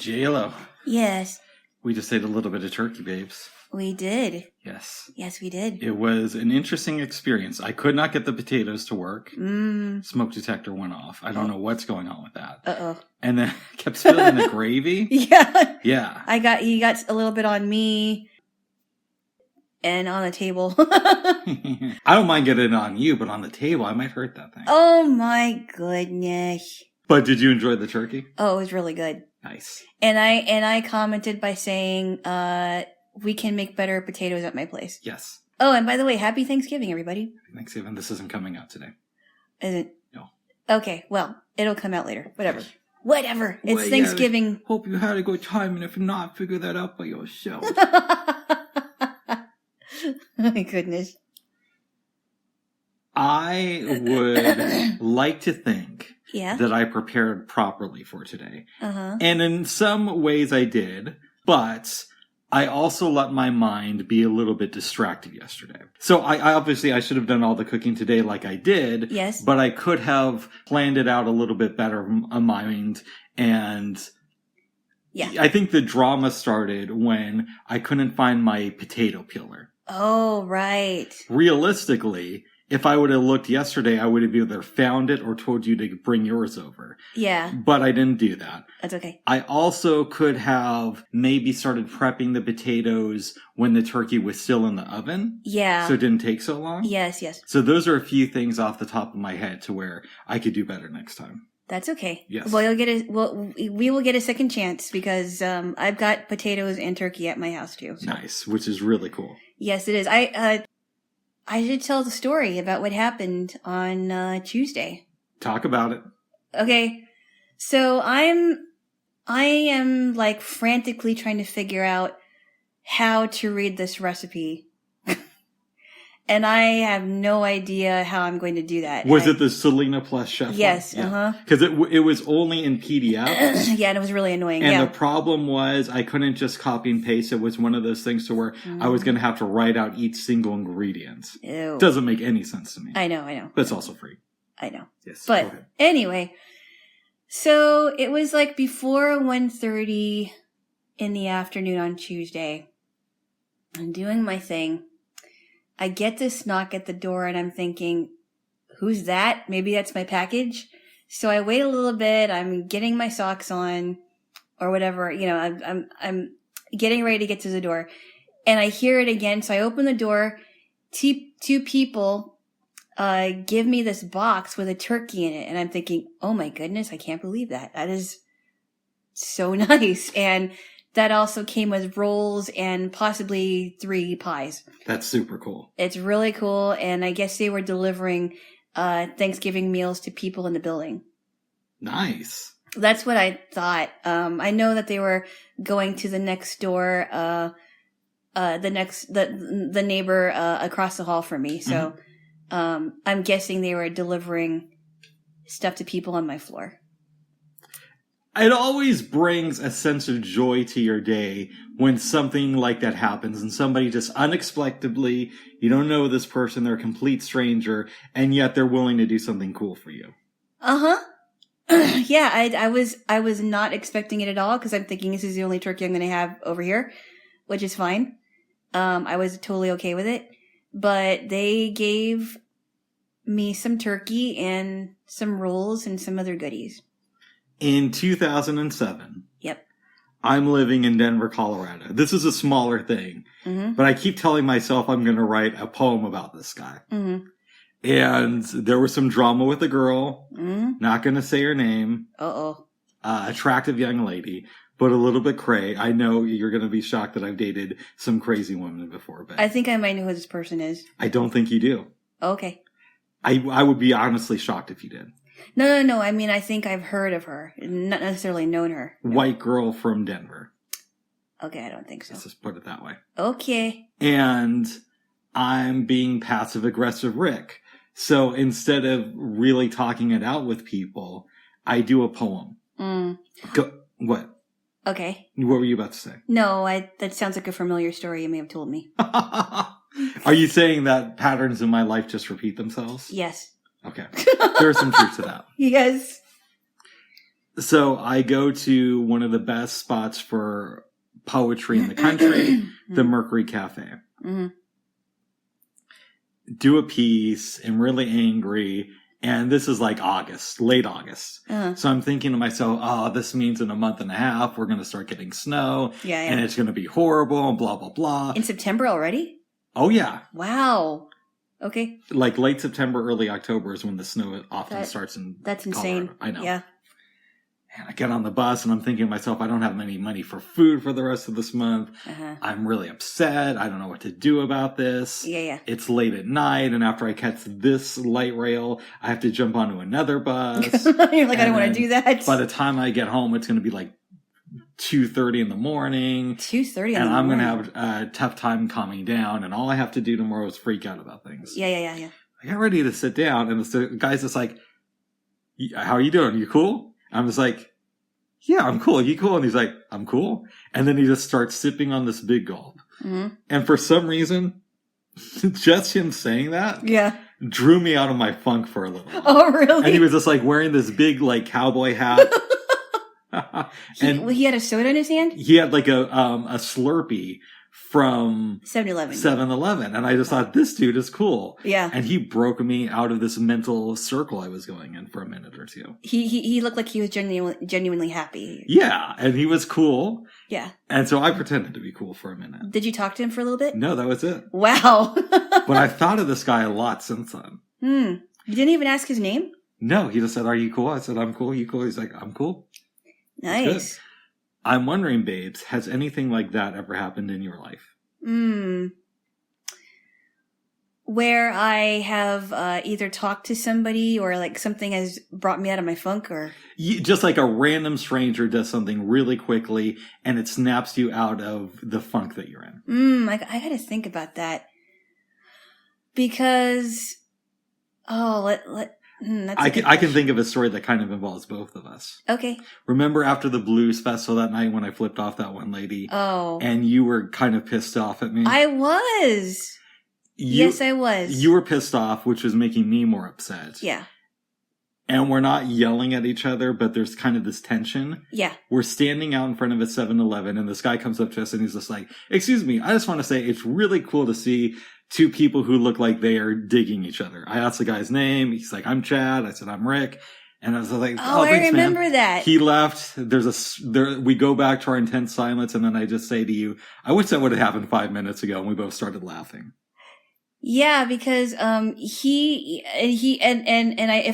Jaylo, Yes, we just ate a little bit of turkey, babes. we did. Yes. Yes, we did. It was an interesting experience. I could not get the potatoes to work. Smoke detector went off. I don't know what's going on with that. Uh-oh. And then I kept spilling the gravy. Yeah. Yeah. You got a little bit on me and on the table. I don't mind getting it on you, but on the table, I might hurt that thing. Oh my goodness. But did you enjoy the turkey? Oh, it was really good. Nice. And I commented by saying, we can make better potatoes at my place. Yes. Oh, and by the way, happy Thanksgiving, everybody. Thanksgiving. This isn't coming out today. Is it? No. Okay, well, it'll come out later. Whatever. It's Well, Thanksgiving. Yeah, hope you had a good time, and if not, figure that out by yourself. My goodness. I would like to think that I prepared properly for today. Uh-huh. And in some ways I did, but I also let my mind be a little bit distracted yesterday. So I obviously I should have done all the cooking today like I did. Yes. But I could have planned it out a little bit better on my mind. And I think the drama started when I couldn't find my potato peeler. Oh, right. Realistically, if I would have looked yesterday, I would have either found it or told you to bring yours over. Yeah. But I didn't do that. That's okay. I also could have maybe started prepping the potatoes when the turkey was still in the oven. Yeah. So it didn't take so long. Yes. So those are a few things off the top of my head to where I could do better next time. That's okay. Yes. Well, we will get a second chance because I've got potatoes and turkey at my house too. So. Nice, which is really cool. Yes, it is. I should tell the story about what happened on Tuesday. Talk about it. Okay. So I am like frantically trying to figure out how to read this recipe. And I have no idea how I'm going to do that. Was it the Selena Plus Chef? Yes. One? Uh-huh. Because it was only in PDF. Yeah, and it was really annoying. And the problem was I couldn't just copy and paste. It was one of those things to where I was going to have to write out each single ingredient. Ew. Doesn't make any sense to me. I know. But it's also free. I know. Yes. But anyway, so it was like before 1:30 in the afternoon on Tuesday. I'm doing my thing. I get this knock at the door and I'm thinking, who's that? Maybe that's my package. So I wait a little bit. I'm getting my socks on or whatever. You know, I'm getting ready to get to the door and I hear it again. So I open the door. Two people give me this box with a turkey in it. And I'm thinking, oh my goodness, I can't believe that. That is so nice. And that also came with rolls and possibly 3 pies. That's super cool. It's really cool. And I guess they were delivering Thanksgiving meals to people in the building. Nice. That's what I thought. I know that they were going to the next door, the neighbor across the hall from me. So I'm guessing they were delivering stuff to people on my floor. It always brings a sense of joy to your day when something like that happens and somebody just unexpectedly, you don't know this person, they're a complete stranger, and yet they're willing to do something cool for you. Uh-huh. Yeah, I was not expecting it at all because I'm thinking this is the only turkey I'm going to have over here, which is fine. I was totally okay with it, but they gave me some turkey and some rolls and some other goodies. In 2007, yep, I'm living in Denver, Colorado. This is a smaller thing, but I keep telling myself I'm going to write a poem about this guy. Mm-hmm. And there was some drama with a girl, not going to say her name, attractive young lady, but a little bit cray. I know you're going to be shocked that I've dated some crazy women before, but I think I might know who this person is. I don't think you do. Okay. I would be honestly shocked if you did. No. I mean, I think I've heard of her, not necessarily known her. No. White girl from Denver. Okay, I don't think so. Let's just put it that way. Okay. And I'm being passive-aggressive Rick. So instead of really talking it out with people, I do a poem. What? Okay. What were you about to say? No, that sounds like a familiar story you may have told me. Are you saying that patterns in my life just repeat themselves? Yes. Okay. There's some truth to that. Yes. So I go to one of the best spots for poetry in the country, the Mercury Cafe. Mm-hmm. Do a piece. I'm really angry. And this is like August, late August. Uh-huh. So I'm thinking to myself, oh, this means in a month and a half, we're going to start getting snow. Yeah. And it's going to be horrible and blah, blah, blah. In September already? Oh, yeah. Wow. Okay. Like late September, early October is when the snow often starts in That's insane. Colorado. I know. Yeah. And I get on the bus and I'm thinking to myself, I don't have any money for food for the rest of this month. Uh-huh. I'm really upset. I don't know what to do about this. Yeah. It's late at night. And after I catch this light rail, I have to jump onto another bus. You're like, I don't want to do that. By the time I get home, it's going to be like 2:30 in the morning. 2:30 in the morning. And I'm going to have a tough time calming down. And all I have to do tomorrow is freak out about things. Yeah. I got ready to sit down. And the guy's just like, how are you doing? You cool? I'm just like, yeah, I'm cool. You cool? And he's like, I'm cool. And then he just starts sipping on this big gulp. Mm-hmm. And for some reason, just him saying that drew me out of my funk for a little while. Oh, really? And he was just like wearing this big like cowboy hat. And he had a soda in his hand? He had like a Slurpee from 7-Eleven. And I just thought, this dude is cool. Yeah. And he broke me out of this mental circle I was going in for a minute or two. He looked like he was genuinely happy. Yeah. And he was cool. Yeah. And so I pretended to be cool for a minute. Did you talk to him for a little bit? No, that was it. Wow. But I've thought of this guy a lot since then. You didn't even ask his name? No, he just said, are you cool? I said, I'm cool. You cool? He's like, I'm cool. Nice. I'm wondering, babes, has anything like that ever happened in your life? Where I have either talked to somebody or like something has brought me out of my funk, or Just like a random stranger does something really quickly and it snaps you out of the funk that you're in. I gotta think about that. Because, I can think of a story that kind of involves both of us. Okay. Remember after the blues festival that night when I flipped off that one lady? Oh. And you were kind of pissed off at me? I was. Yes, I was. You were pissed off, which was making me more upset. Yeah. And we're not yelling at each other, but there's kind of this tension. Yeah. We're standing out in front of a 7-Eleven and this guy comes up to us and he's just like, excuse me, I just want to say it's really cool to see two people who look like they are digging each other. I asked the guy's name. He's like, I'm Chad. I said, I'm Rick. And I was like, oh thanks, I remember man. that. He left. We go back to our intense silence. And then I just say to you, I wish that would have happened 5 minutes ago. And we both started laughing. Yeah, because if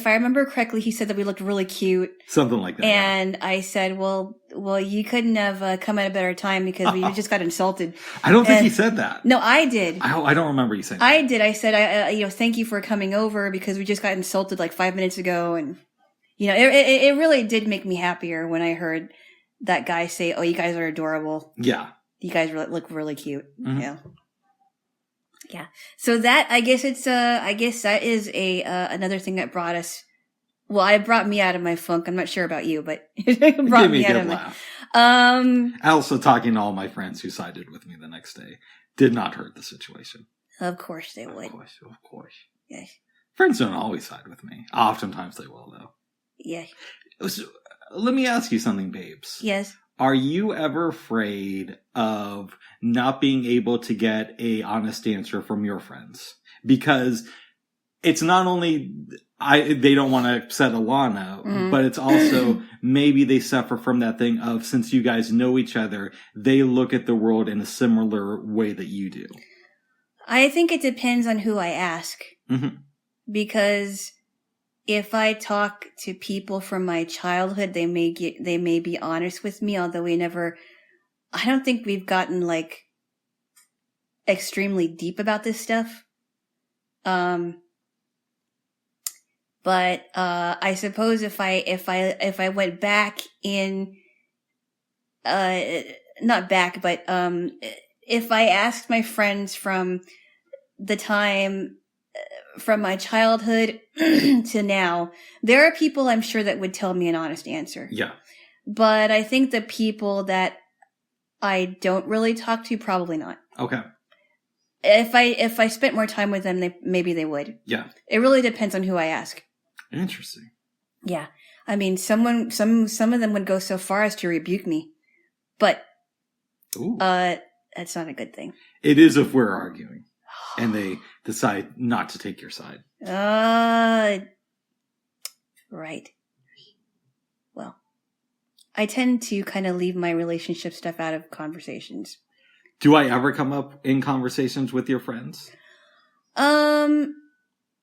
I remember correctly, he said that we looked really cute. Something like that. And yeah. I said, well, you couldn't have come at a better time because we just got insulted. I don't think he said that. No, I did. I don't remember you saying that. I did. I said, thank you for coming over because we just got insulted like 5 minutes ago. And, it really did make me happier when I heard that guy say, oh, you guys are adorable. Yeah. You guys look really cute. Mm-hmm. Yeah. Yeah. So that, I guess that is another thing that brought us, it brought me out of my funk. I'm not sure about you, but it brought me out of laugh. my, Also talking to all my friends who sided with me the next day did not hurt the situation. Of course they would. Of course. Yes. Friends don't always side with me. Oftentimes they will, though. Yeah. So, let me ask you something, babes. Yes. Are you ever afraid of not being able to get a honest answer from your friends? Because it's not only they don't want to upset Alana, mm-hmm. but it's also maybe they suffer from that thing of, since you guys know each other, they look at the world in a similar way that you do. I think it depends on who I ask. Mm-hmm. Because if I talk to people from my childhood, they may be honest with me, although I don't think we've gotten like extremely deep about this stuff. But I suppose if I went back in, not back, but, if I asked my friends from the time from my childhood to now, there are people I'm sure that would tell me an honest answer. Yeah. But I think the people that I don't really talk to, probably not. Okay. If I spent more time with them, maybe they would. Yeah. It really depends on who I ask. Interesting. Yeah. I mean, some of them would go so far as to rebuke me, but that's not a good thing. It is if we're arguing, and they decide not to take your side. Right. Well, I tend to kind of leave my relationship stuff out of conversations. Do I ever come up in conversations with your friends?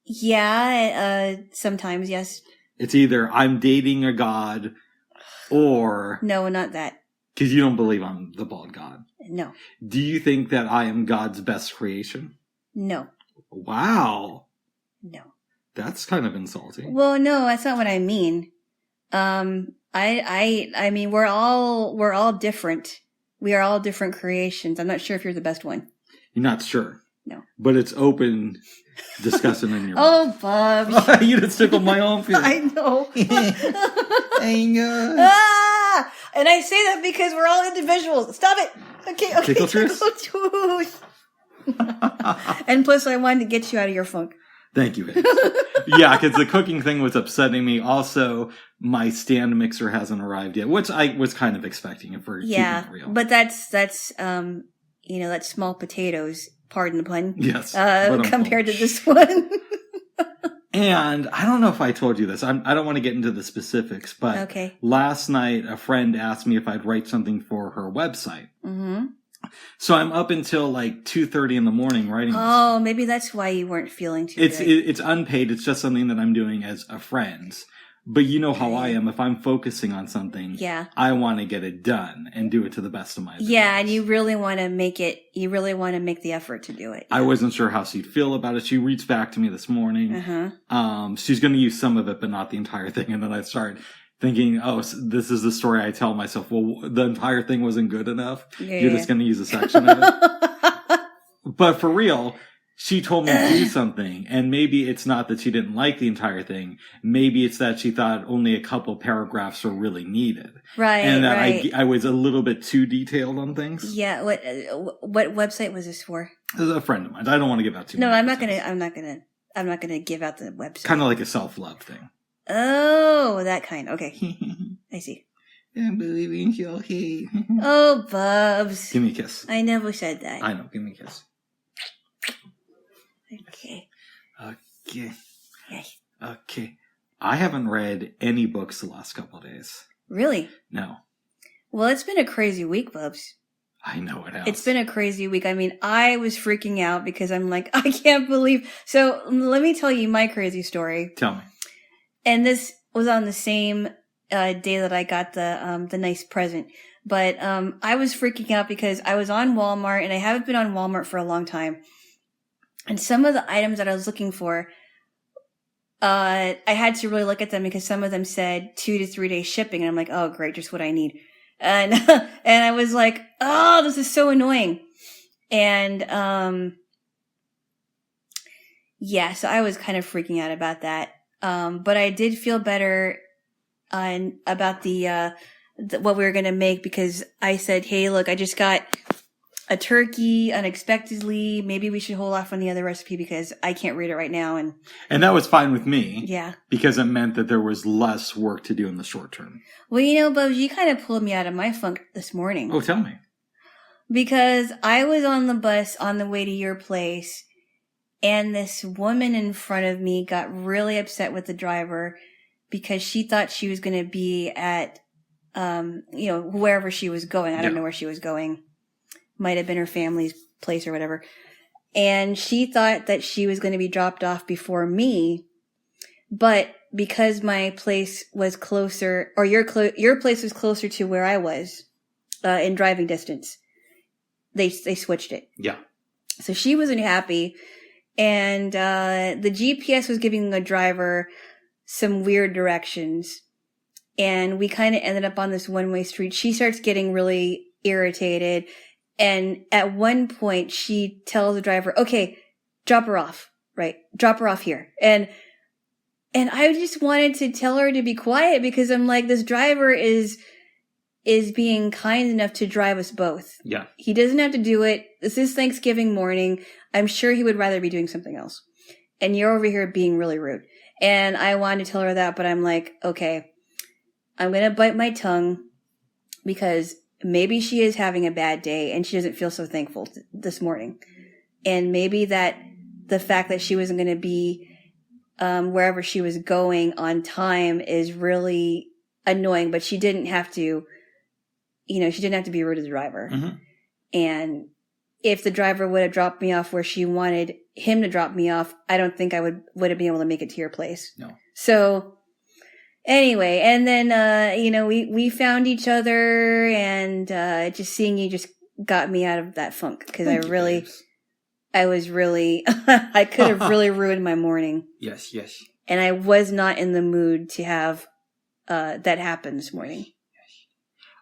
Yeah, sometimes, yes. It's either I'm dating a god, or... No, not that. Because you don't believe I'm the bald god. No. Do you think that I am God's best creation? No. Wow. No. That's kind of insulting. Well, no, that's not what I mean. I mean, we're all different. We are all different creations. I'm not sure if you're the best one. You're not sure? No. But it's open discussion in your Oh, Bob. You just tickled my armpit. I know. I know. Ah! And I say that because we're all individuals. Stop it. Okay. Tickle truce? And plus, I wanted to get you out of your funk. Thank you. Yeah, because the cooking thing was upsetting me. Also, my stand mixer hasn't arrived yet, which I was kind of expecting if we're keeping it real. But that's that's small potatoes. Pardon the pun. Yes. Compared to this one. And I don't know if I told you this. I don't want to get into the specifics, but last night a friend asked me if I'd write something for her website. Mm-hmm. So I'm up until like 2:30 in the morning writing. Oh, maybe that's why you weren't feeling too good. It's unpaid. It's just something that I'm doing as a friend. But you know how I am. If I'm focusing on something, I want to get it done and do it to the best of my ability. Yeah, and you really want to make it. You really want to make the effort to do it. Yeah. I wasn't sure how she'd feel about it. She reached back to me this morning. She's going to use some of it, but not the entire thing. And then I start thinking, oh, this is the story I tell myself. Well, the entire thing wasn't good enough. You're just going to use a section of it. But for real, she told me to do something, and maybe it's not that she didn't like the entire thing. Maybe it's that she thought only a couple paragraphs were really needed. Right. And that I was a little bit too detailed on things. Yeah. What website was this for? It was a friend of mine. I don't want to give out too No, many I'm not gonna give out the website. Kind of like a self-love thing. Oh, that kind. Okay. I see. I'm believing you'll hate. Oh, Bubs. Give me a kiss. I never said that. I know. Give me a kiss. Okay. Okay. I haven't read any books the last couple of days. Really? No. Well, it's been a crazy week, Bubs. I know it has. It's been a crazy week. I mean, I was freaking out because I'm like, I can't believe. So let me tell you my crazy story. Tell me. And this was on the same day that I got the nice present. But I was freaking out because I was on Walmart, and I haven't been on Walmart for a long time. And some of the items that I was looking for, I had to really look at them because some of them said 2 to 3 days shipping. And I'm like, oh, great, just what I need. And and I was like, oh, this is so annoying. And so I was kind of freaking out about that. But I did feel better about the what we were going to make, because I said, hey, look, I just got a turkey unexpectedly. Maybe we should hold off on the other recipe because I can't read it right now. And that was fine with me. Yeah. Because it meant that there was less work to do in the short term. Well, Bubs, you kind of pulled me out of my funk this morning. Oh, tell me. Because I was on the bus on the way to your place, and this woman in front of me got really upset with the driver because she thought she was going to be at, wherever she was going. I don't know where she was going. Might have been her family's place or whatever. And she thought that she was going to be dropped off before me. But because my place was closer, or your place was closer to where I was, in driving distance, they switched it. Yeah. So she wasn't happy. And the GPS was giving the driver some weird directions. And we kind of ended up on this one-way street. She starts getting really irritated. And at one point, she tells the driver, okay, drop her off, right? Drop her off here. And I just wanted to tell her to be quiet, because I'm like, this driver is being kind enough to drive us both. Yeah. He doesn't have to do it. This is Thanksgiving morning. I'm sure he would rather be doing something else. And you're over here being really rude. And I wanted to tell her that, but I'm like, okay. I'm going to bite my tongue because maybe she is having a bad day and she doesn't feel so thankful this morning. And maybe that the fact that she wasn't going to be wherever she was going on time is really annoying, but she didn't have to, she didn't have to be rude to the driver. Mm-hmm. And if the driver would have dropped me off where she wanted him to drop me off, I don't think I would have been able to make it to your place. No. So anyway, and then, we found each other, and just seeing you just got me out of that funk because I could have really ruined my morning. Yes. And I was not in the mood to have that happen this morning.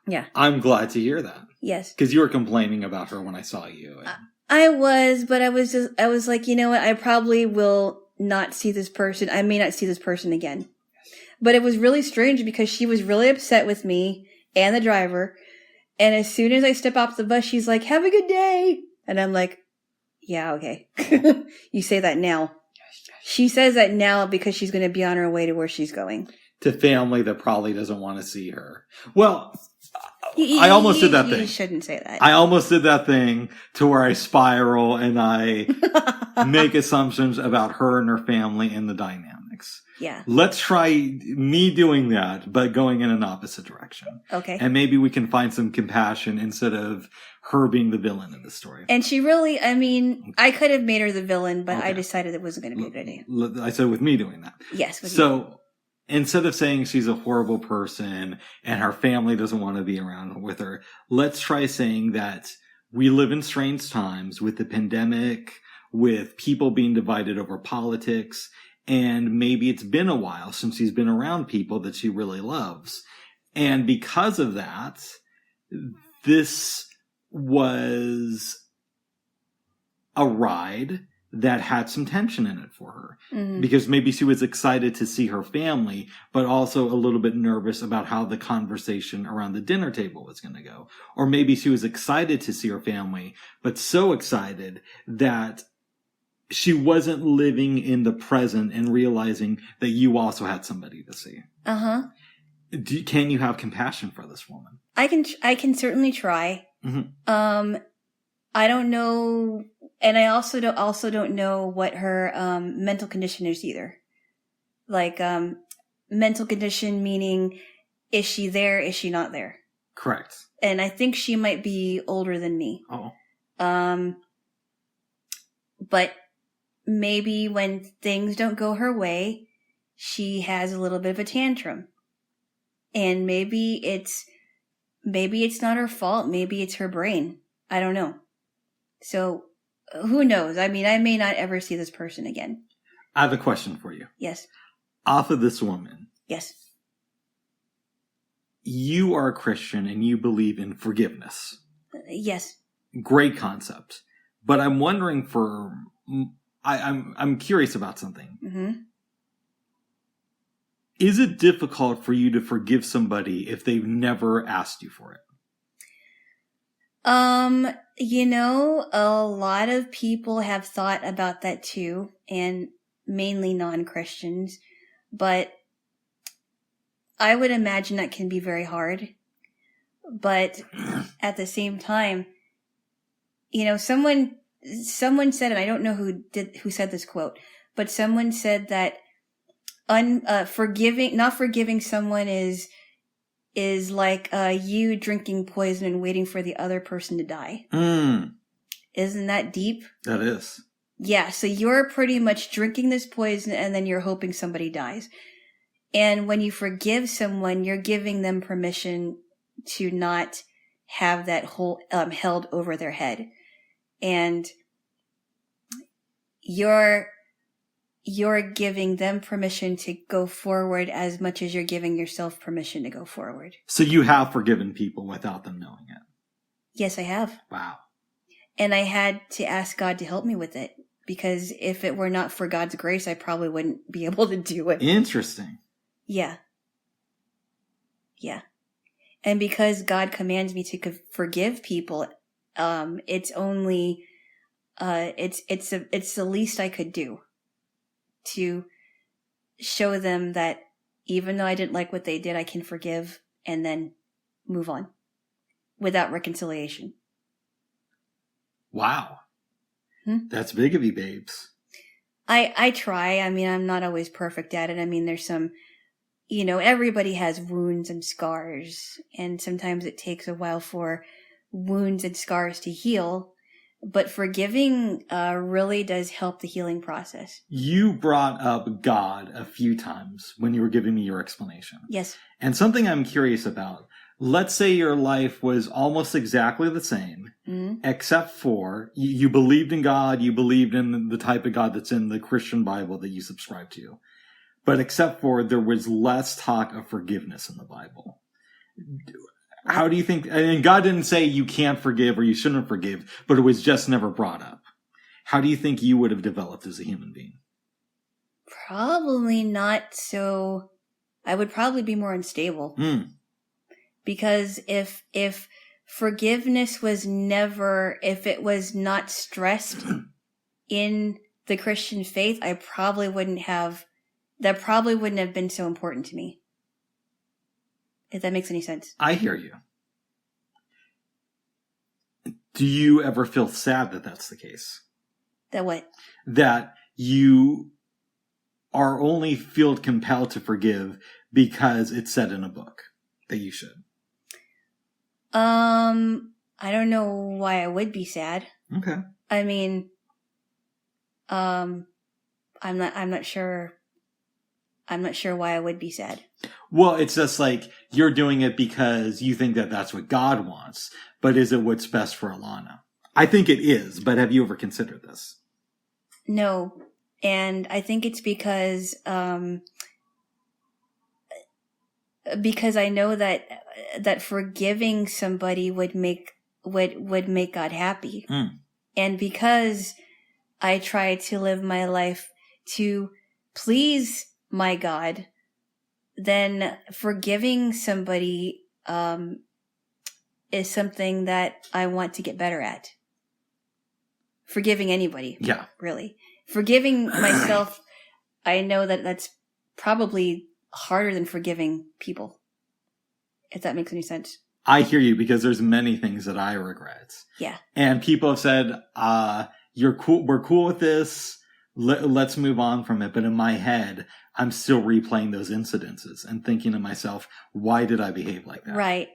Yeah. I'm glad to hear that. Yes. Because you were complaining about her when I saw you. I was, but I was like, you know what? I probably will not see this person. I may not see this person again. But it was really strange because she was really upset with me and the driver. And as soon as I step off the bus, she's like, have a good day. And I'm like, yeah, okay. You say that now. She says that now because she's going to be on her way to where she's going. To family that probably doesn't want to see her. Well, I almost did that thing. You shouldn't say that. I almost did that thing to where I spiral and I make assumptions about her and her family and the dynamics. Yeah. Let's try me doing that, but going in an opposite direction. Okay. And maybe we can find some compassion instead of her being the villain in the story. And she really, I could have made her the villain, but okay. I decided it wasn't going to be a good idea. I said with me doing that. Yes. So instead of saying she's a horrible person and her family doesn't want to be around with her, let's try saying that we live in strange times with the pandemic, with people being divided over politics, and maybe it's been a while since she's been around people that she really loves. And because of that, this was a ride that had some tension in it for her. Mm-hmm. Because maybe she was excited to see her family, but also a little bit nervous about how the conversation around the dinner table was going to go. Or maybe she was excited to see her family, but so excited that she wasn't living in the present and realizing that you also had somebody to see. Uh-huh. Can you have compassion for this woman? I can certainly try. Mm-hmm. I don't know, and I also don't know what her mental condition is either. Like mental condition meaning, is she there? Is she not there? Correct. And I think she might be older than me. Oh. But maybe when things don't go her way, she has a little bit of a tantrum. And maybe it's not her fault. Maybe it's her brain. I don't know. So who knows? I mean, I may not ever see this person again. I have a question for you. Yes. Off of this woman. Yes. You are a Christian and you believe in forgiveness. Yes. Great concept. But I'm wondering I'm curious about something. Mm-hmm. Is it difficult for you to forgive somebody if they've never asked you for it? A lot of people have thought about that too, and mainly non-Christians, but I would imagine that can be very hard. But at the same time, someone said, and I don't know who said this quote, but someone said that not forgiving someone is like you drinking poison and waiting for the other person to die. Mm. Isn't that deep? That is. Yeah, so you're pretty much drinking this poison and then you're hoping somebody dies. And when you forgive someone, you're giving them permission to not have that whole held over their head. And you're giving them permission to go forward as much as you're giving yourself permission to go forward. So you have forgiven people without them knowing it? Yes, I have. Wow. And I had to ask God to help me with it, because if it were not for God's grace, I probably wouldn't be able to do it. Interesting. Yeah. Yeah. And because God commands me to forgive people, it's only, it's the least I could do to show them that even though I didn't like what they did, I can forgive and then move on without reconciliation. Wow. That's big of you, babes. I try. I mean, I'm not always perfect at it. I mean, there's some, everybody has wounds and scars, and sometimes it takes a while for wounds and scars to heal. But forgiving really does help the healing process. You brought up God a few times when you were giving me your explanation. Yes. And something I'm curious about. Let's say your life was almost exactly the same, except for you believed in God, you believed in the type of God that's in the Christian Bible that you subscribe to. But except for there was less talk of forgiveness in the Bible. How do you think, and God didn't say you can't forgive or you shouldn't forgive, but it was just never brought up. How do you think you would have developed as a human being? Probably not so. I would probably be more unstable. Because if forgiveness was never, if it was not stressed in the Christian faith, that probably wouldn't have been so important to me. If that makes any sense. I hear you. Do you ever feel sad that that's the case? That what? That you are only feel compelled to forgive because it's said in a book that you should. I don't know why I would be sad. Okay. I mean, I'm not sure why I would be sad. Well, it's just like you're doing it because you think that that's what God wants, but is it what's best for Alana? I think it is, but have you ever considered this? No. And I think it's because I know that forgiving somebody would make God happy. And because I try to live my life to please my God, then forgiving somebody is something that I want to get better at. Forgiving anybody. Yeah. Really. Forgiving myself, I know that that's probably harder than forgiving people. If that makes any sense. I hear you, because there's many things that I regret. Yeah. And people have said, you're cool, we're cool with this, let's move on from it. But in my head, I'm still replaying those incidences and thinking to myself, why did I behave like that? Right.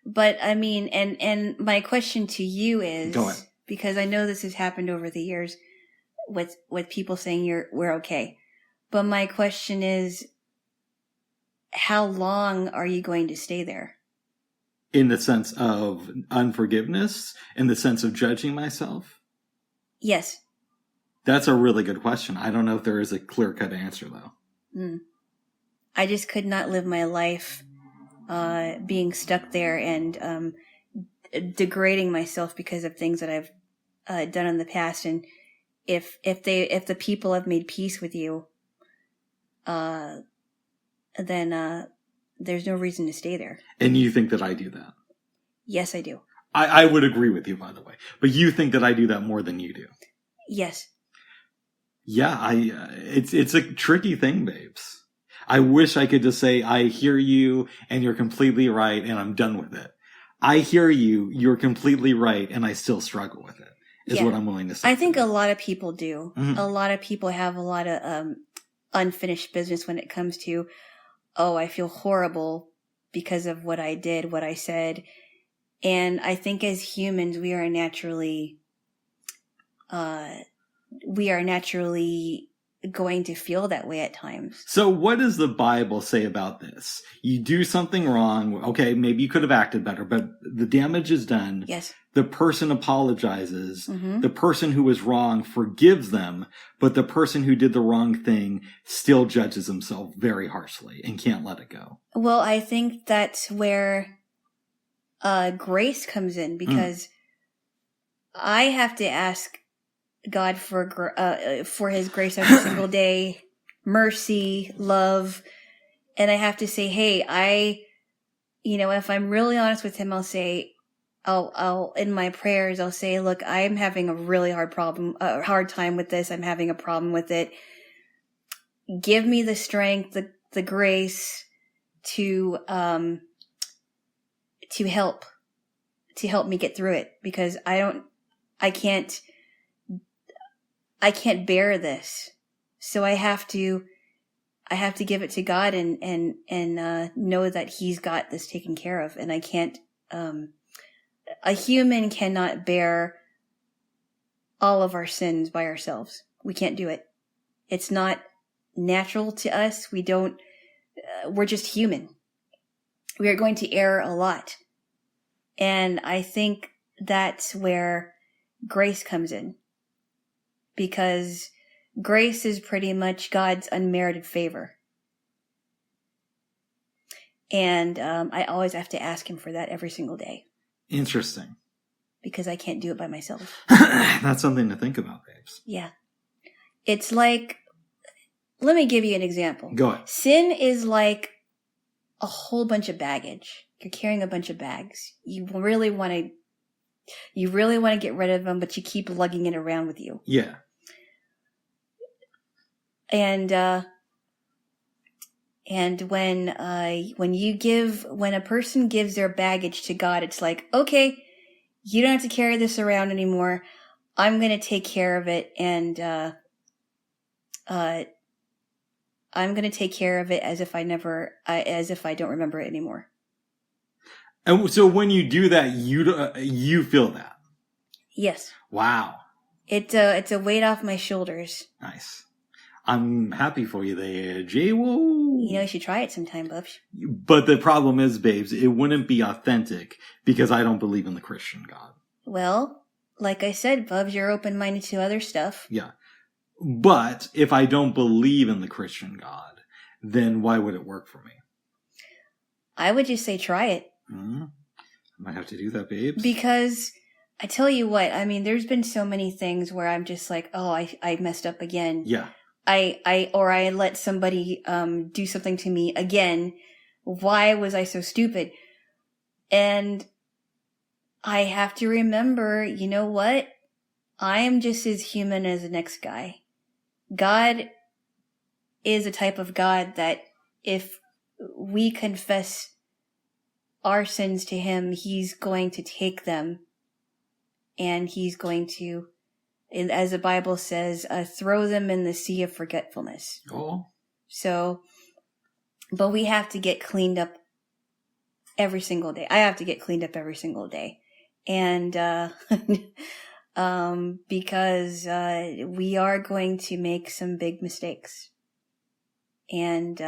But I mean, and my question to you is, go ahead. Because I know this has happened over the years with people saying we're okay. But my question is, how long are you going to stay there? In the sense of unforgiveness? In the sense of judging myself? Yes. That's a really good question. I don't know if there is a clear-cut answer, though. I just could not live my life being stuck there and degrading myself because of things that I've done in the past. And if the people have made peace with you, then there's no reason to stay there. And you think that I do that? Yes, I do. I would agree with you, by the way. But you think that I do that more than you do? Yes. Yeah, it's a tricky thing, babes. I wish I could just say, I hear you and you're completely right and I'm done with it. I hear you, you're completely right, and I still struggle with it, is what I'm willing to say. I think a lot of people do. Mm-hmm. A lot of people have a lot of unfinished business when it comes to, I feel horrible because of what I did, what I said. And I think as humans, we are naturally going to feel that way at times. So what does the Bible say about this? You do something wrong. Okay, maybe you could have acted better, but the damage is done. Yes. The person apologizes. Mm-hmm. The person who was wrong forgives them, but the person who did the wrong thing still judges himself very harshly and can't let it go. Well, I think that's where grace comes in, because I have to ask God for His grace every single day, mercy, love, and I have to say, hey, if I'm really honest with Him, I'll say, I'll in my prayers, I'll say, look, I'm having a really hard time with this. I'm having a problem with it. Give me the strength, the grace to help me get through it, because I can't bear this. So I have to give it to God and know that He's got this taken care of. And I can't, a human cannot bear all of our sins by ourselves. We can't do it. It's not natural to us. We're just human. We are going to err a lot. And I think that's where grace comes in. Because grace is pretty much God's unmerited favor. And I always have to ask Him for that every single day. Interesting. Because I can't do it by myself. That's something to think about, babes. Yeah. It's like, let me give you an example. Go ahead. Sin is like a whole bunch of baggage. You're carrying a bunch of bags. You really want to get rid of them, but you keep lugging it around with you. Yeah. And when a person gives their baggage to God, it's like, okay, you don't have to carry this around anymore. I'm going to take care of it, and I'm going to take care of it as if I don't remember it anymore. And so when you do that, you feel that. Yes. Wow. It's a weight off my shoulders. Nice. I'm happy for you there, Jaylo. You should try it sometime, Bubs. But the problem is, babes, it wouldn't be authentic because I don't believe in the Christian God. Well, like I said, Bubs, you're open-minded to other stuff. Yeah. But if I don't believe in the Christian God, then why would it work for me? I would just say try it. I might have to do that, babes. Because I tell you what, I mean, there's been so many things where I'm just like, oh, I messed up again. Yeah. I let somebody do something to me again. Why was I so stupid? And I have to remember, you know what? I am just as human as the next guy. God is a type of God that if we confess our sins to Him, He's going to take them, and He's going to, as the Bible says, throw them in the sea of forgetfulness. Oh. So, but we have to get cleaned up every single day. I have to get cleaned up every single day. And, because, we are going to make some big mistakes. And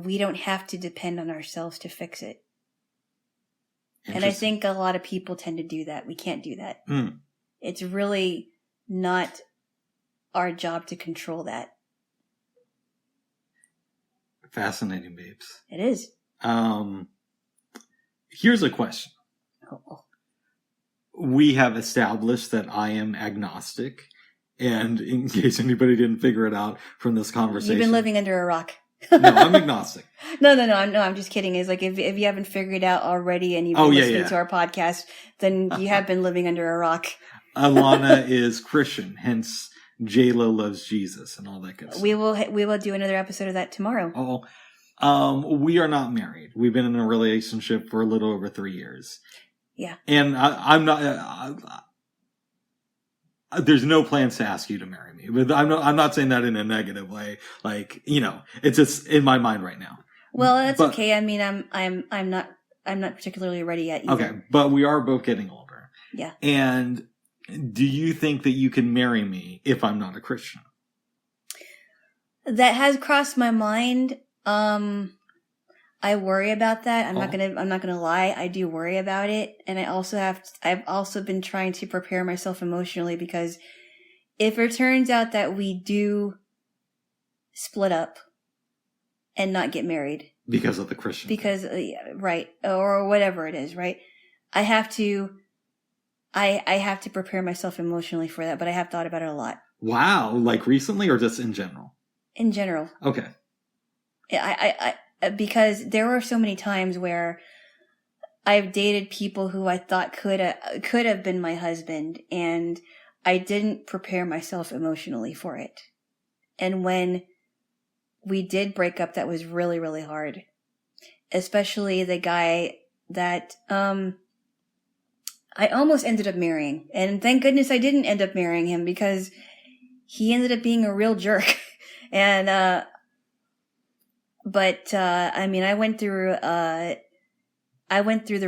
we don't have to depend on ourselves to fix it. And I think a lot of people tend to do that. We can't do that. It's really not our job to control that. Fascinating, babes. It is. Here's a question. Oh. We have established that I am agnostic. And in case anybody didn't figure it out from this conversation. You've been living under a rock. No, I'm agnostic. No, I'm just kidding. It's like if you haven't figured it out already and you've been listening to our podcast, then you have been living under a rock. Alana is Christian, hence Jaylo loves Jesus and all that good stuff. We will do another episode of that tomorrow. We are not married. We've been in a relationship for a little over 3 years. Yeah. And I'm not. There's no plans to ask you to marry me, but I'm not saying that in a negative way. Like, it's just in my mind right now. Well, that's okay. I mean, I'm not particularly ready yet either. Okay, but we are both getting older. Yeah. And do you think that you can marry me if I'm not a Christian? That has crossed my mind. I worry about that. I'm not gonna lie. I do worry about it. And I've also been trying to prepare myself emotionally, because if it turns out that we do split up and not get married because of the Christian, right, or whatever it is, right? I have to prepare myself emotionally for that, but I have thought about it a lot. Wow. Like recently or just in general? In general. Okay. Because there were so many times where I've dated people who I thought could have been my husband, and I didn't prepare myself emotionally for it. And when we did break up that was really, really hard. Especially the guy that I almost ended up marrying. And thank goodness I didn't end up marrying him because he ended up being a real jerk. And I mean, I went through the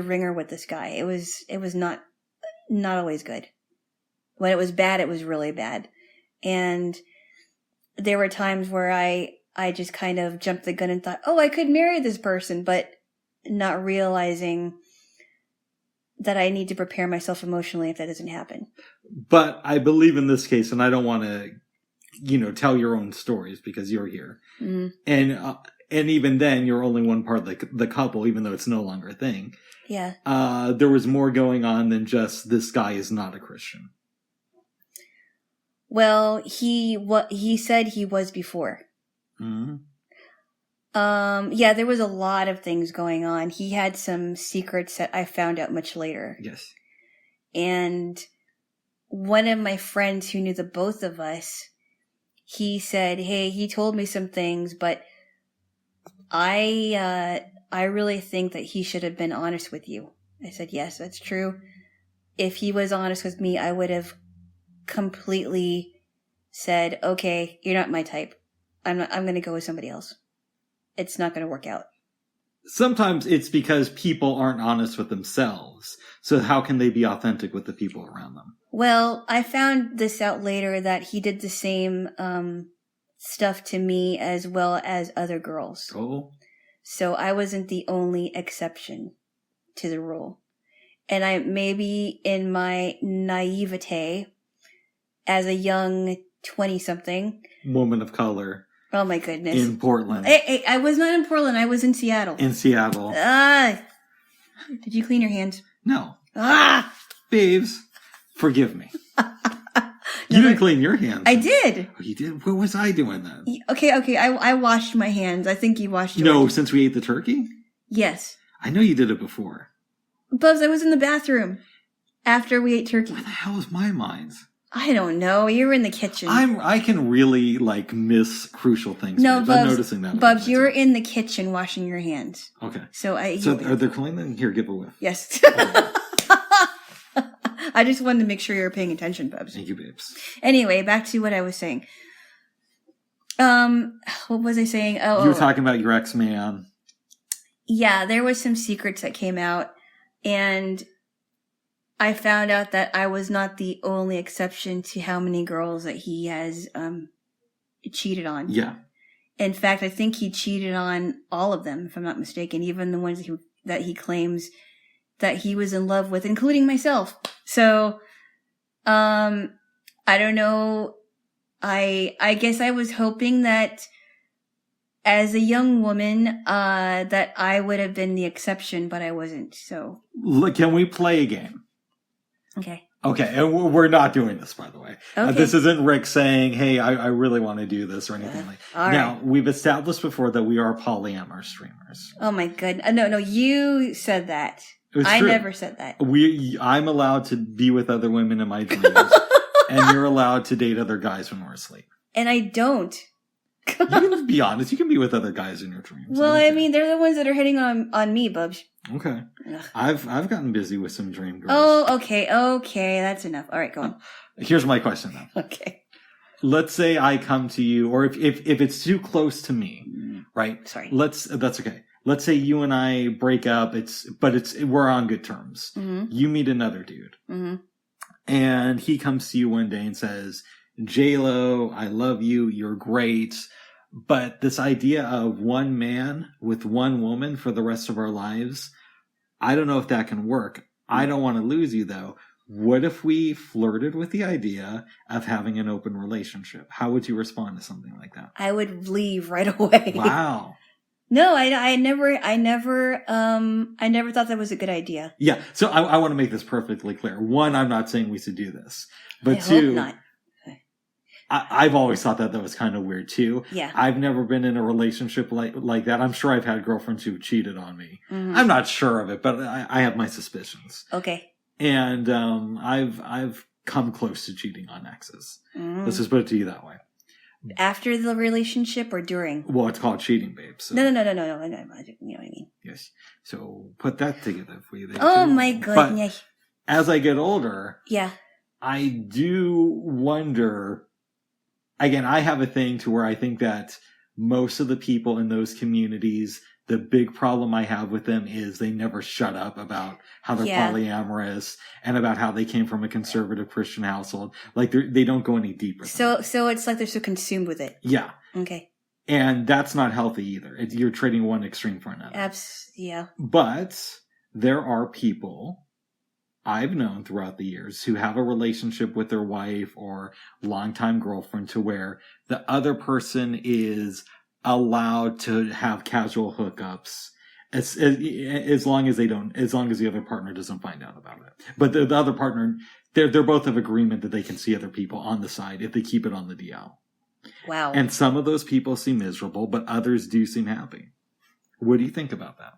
ringer with this guy. It was not always good. When it was bad, it was really bad. And there were times where I just kind of jumped the gun and thought, oh, I could marry this person, but not realizing that I need to prepare myself emotionally if that doesn't happen. But I believe in this case, and I don't want to, tell your own stories because you're here. Mm-hmm. And even then, you're only one part of the couple, even though it's no longer a thing. Yeah. There was more going on than just this guy is not a Christian. Well, he said he was before. Mm-hmm. Yeah, there was a lot of things going on. He had some secrets that I found out much later. Yes. And one of my friends who knew the both of us, he said, hey, he told me some things, but I really think that he should have been honest with you. I said, yes, that's true. If he was honest with me, I would have completely said, okay, you're not my type. I'm going to go with somebody else. It's not going to work out. Sometimes it's because people aren't honest with themselves. So how can they be authentic with the people around them? Well, I found this out later that he did the same stuff to me as well as other girls. Oh. So I wasn't the only exception to the rule. And I maybe in my naivete as a young 20-something. Woman of color. Oh my goodness. In Portland. I was not in Portland. I was in Seattle. In Seattle. Did you clean your hands? No. Babes, forgive me. You didn't clean your hands. I did. Oh, you did? What was I doing then? Okay. I washed my hands. I think you washed yours. No, since we ate the turkey? Yes. I know you did it before. Bubs, I was in the bathroom after we ate turkey. Where the hell is my mind? I don't know. You were in the kitchen. I can really miss crucial things. No, Bubs, Bubs, I'm noticing that. Bubs, you were in the kitchen washing your hands. Okay. So are they clean then? Here, give a whiff. Yes. I just wanted to make sure you were paying attention, Bubs. Thank you, babes. Anyway, back to what I was saying. What was I saying? You were talking about your ex-man. Yeah, there was some secrets that came out, and I found out that I was not the only exception to how many girls that he has cheated on. Yeah. In fact, I think he cheated on all of them, if I'm not mistaken, even the ones that he claims that he was in love with, including myself. So, I don't know. I guess I was hoping that as a young woman, that I would have been the exception, but I wasn't. So, look, can we play a game? Okay. Okay, and we're not doing this, by the way. Okay. This isn't Rick saying, hey, I really want to do this or anything like that. All now, right. we've established before that we are polyamorous streamers. Oh my goodness. No, you said that. I true. never said that. I'm allowed to be with other women in my dreams, and you're allowed to date other guys when we're asleep. And I don't. You can be honest. You can be with other guys in your dreams. Well, I mean, they're the ones that are hitting on me, Bubs. Okay. Ugh. I've gotten busy with some dream girls. Oh, okay. That's enough. All right, go on. Here's my question, though. Okay. Let's say I come to you, or if it's too close to me, right? Sorry. That's okay. Let's say you and I break up. We're on good terms. Mm-hmm. You meet another dude, Mm-hmm. and he comes to you one day and says, "Jaylo, I love you. You're great." But this idea of one man with one woman for the rest of our lives, I don't know if that can work. I don't want to lose you, though. What if we flirted with the idea of having an open relationship? How would you respond to something like that? I would leave right away. Wow. No, I never thought that was a good idea. Yeah. So I want to make this perfectly clear. One, I'm not saying we should do this. But I two, hope not. I've always thought that was kind of weird too. Yeah. I've never been in a relationship like that. I'm sure I've had girlfriends who cheated on me. Mm-hmm. I'm not sure of it, but I have my suspicions. Okay. And I've come close to cheating on exes. Mm-hmm. Let's just put it to you that way. After the relationship or during? Well, it's called cheating, babe. So. No. You know what I mean. Yes. So put that together for you. Oh my goodness. But as I get older, yeah, I do wonder. Again, I have a thing to where I think that most of the people in those communities, the big problem I have with them is they never shut up about how they're polyamorous and about how they came from a conservative Christian household. Like they don't go any deeper. So it's like they're so consumed with it. Yeah. Okay. And that's not healthy either. You're trading one extreme for another. Yeah. But there are people I've known throughout the years who have a relationship with their wife or longtime girlfriend to where the other person is allowed to have casual hookups as long as the other partner doesn't find out about it. But the other partner, they're both of agreement that they can see other people on the side if they keep it on the DL. Wow. And some of those people seem miserable, but others do seem happy. What do you think about that?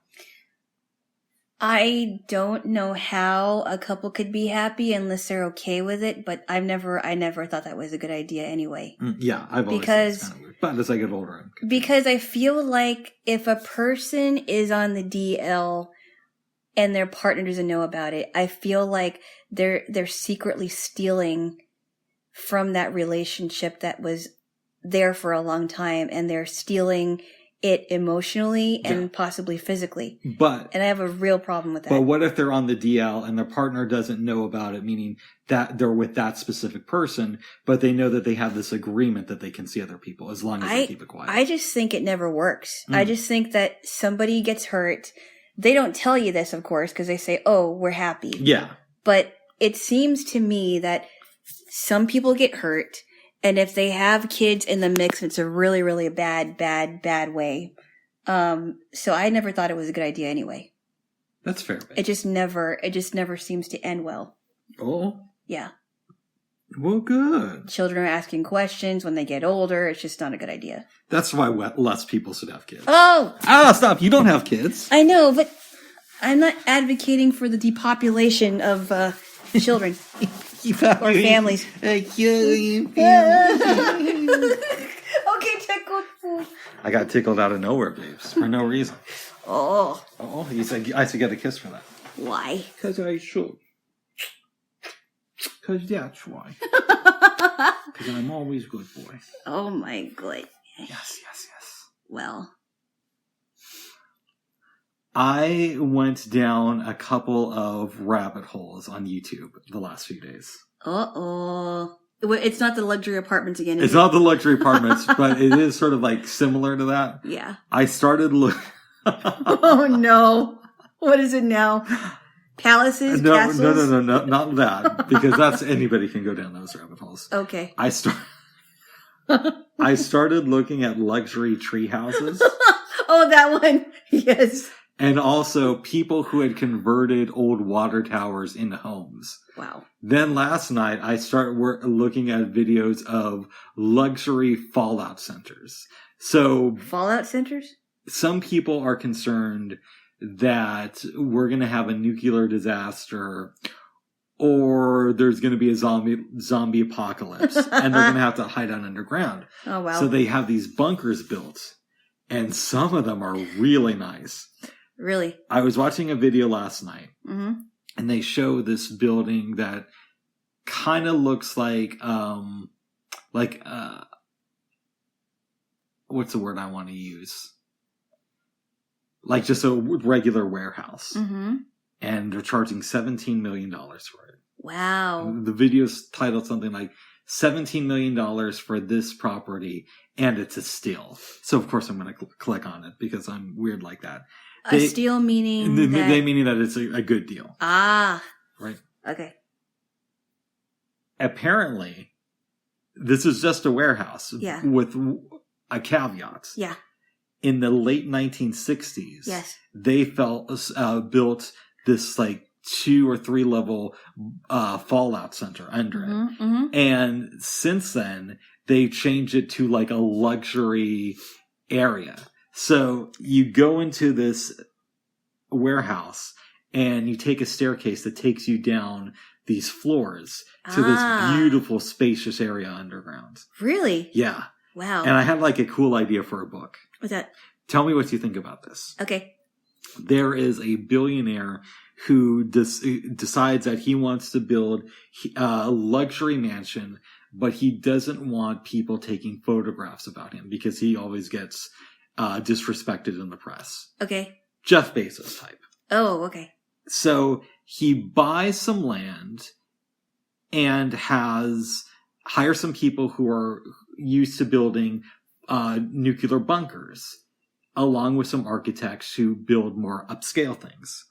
I don't know how a couple could be happy unless they're okay with it, but I never thought that was a good idea anyway. Yeah, I've always thought it's kind of weird. But as I get older, because I feel like if a person is on the DL and their partner doesn't know about it, I feel like they're secretly stealing from that relationship that was there for a long time, and they're stealing it emotionally and possibly physically. And I have a real problem with that. But what if they're on the DL and their partner doesn't know about it, meaning that they're with that specific person, but they know that they have this agreement that they can see other people as long as they keep it quiet? I just think it never works. I just think that somebody gets hurt. They don't tell you this, of course, because they say, oh, we're happy. Yeah. But it seems to me that some people get hurt. And if they have kids in the mix, it's a really, really bad way. So I never thought it was a good idea anyway. That's fair. Babe. It just never seems to end well. Oh? Yeah. Well, good. Children are asking questions when they get older. It's just not a good idea. That's why less people should have kids. Oh! Stop. You don't have kids. I know, but I'm not advocating for the depopulation of children. Or families. Okay, tickled fool. I got tickled out of nowhere, babes, for no reason. Oh, you said I should get a kiss for that. Why? Because I should. Because that's why. Because I'm always good boy. Oh my god. Yes. Well. I went down a couple of rabbit holes on YouTube the last few days. It's not the luxury apartments again. It's not the luxury apartments, but it is sort of like similar to that. Yeah. I started looking. Oh no. What is it now? Palaces? Castles? No, not that. Because that's anybody can go down those rabbit holes. Okay. I started looking at luxury tree houses. Oh, that one. Yes. And also people who had converted old water towers into homes. Wow. Then last night, I started looking at videos of luxury fallout centers. So fallout centers? Some people are concerned that we're going to have a nuclear disaster or there's going to be a zombie apocalypse and they're going to have to hide out underground. Oh, wow. So they have these bunkers built and some of them are really nice. Really? I was watching a video last night, and they show this building that kind of looks like what's the word I want to use? Like just a regular warehouse. Mm-hmm. And they're charging $17 million for it. Wow. The video's titled something like $17 million for this property, and it's a steal. So, of course, I'm going to click on it because I'm weird like that. A steal meaning they meaning that it's a good deal. Ah. Right. Okay. Apparently, this is just a warehouse. Yeah. With a caveat. Yeah. In the late 1960s, yes, they built this like 2 or 3 level fallout center under it. Mm-hmm. And since then, they changed it to like a luxury area. So you go into this warehouse and you take a staircase that takes you down these floors to this beautiful, spacious area underground. Really? Yeah. Wow. And I had like a cool idea for a book. What's that? Tell me what you think about this. Okay. There is a billionaire who decides that he wants to build a luxury mansion, but he doesn't want people taking photographs about him because he always gets disrespected in the press. Okay. Jeff Bezos type. Oh, okay. So he buys some land and hires some people who are used to building nuclear bunkers, along with some architects who build more upscale things.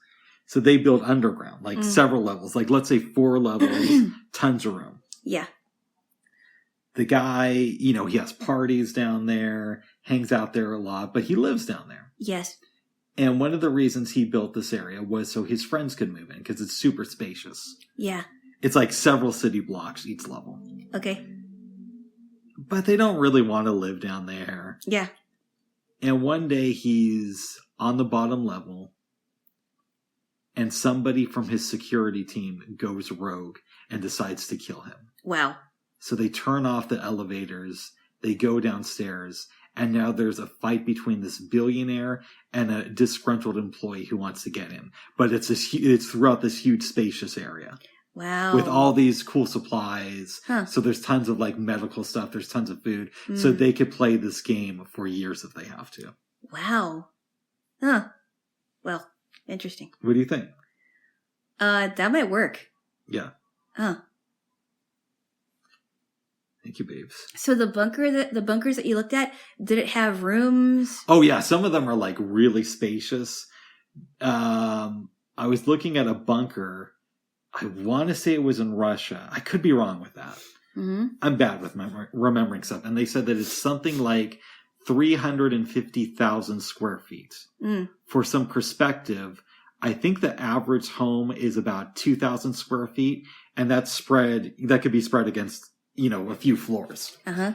So they build underground, like several levels, like let's say 4 levels, tons of room. Yeah. The guy, he has parties down there, hangs out there a lot, but he lives down there. Yes. And one of the reasons he built this area was so his friends could move in, because it's super spacious. Yeah. It's like several city blocks each level. Okay. But they don't really want to live down there. Yeah. And one day he's on the bottom level, and somebody from his security team goes rogue and decides to kill him. Wow. So they turn off the elevators, they go downstairs, and now there's a fight between this billionaire and a disgruntled employee who wants to get him. But it's throughout this huge spacious area. Wow. With all these cool supplies. Huh. So there's tons of like medical stuff, there's tons of food. So they could play this game for years if they have to. Wow. Huh. Well, interesting. What do you think? That might work. Yeah. Huh. Thank you, babes. So the bunkers that you looked at, did it have rooms? Oh yeah, some of them are like really spacious. I was looking at a bunker. I want to say it was in Russia. I could be wrong with that. Mm-hmm. I'm bad with remembering stuff. And they said that it's something like 350,000 square feet. For some perspective, I think the average home is about 2,000 square feet. And that could be spread against, a few floors. Uh-huh.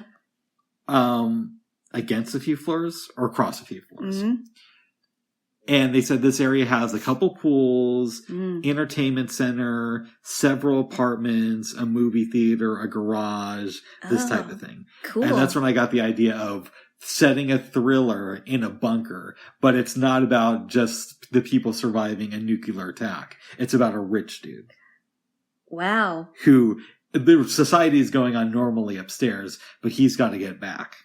Against a few floors or across a few floors. Mm-hmm. And they said this area has a couple pools, entertainment center, several apartments, a movie theater, a garage, this type of thing. Cool. And that's when I got the idea of setting a thriller in a bunker. But it's not about just the people surviving a nuclear attack. It's about a rich dude. Wow. Who, the society is going on normally upstairs, but he's got to get back.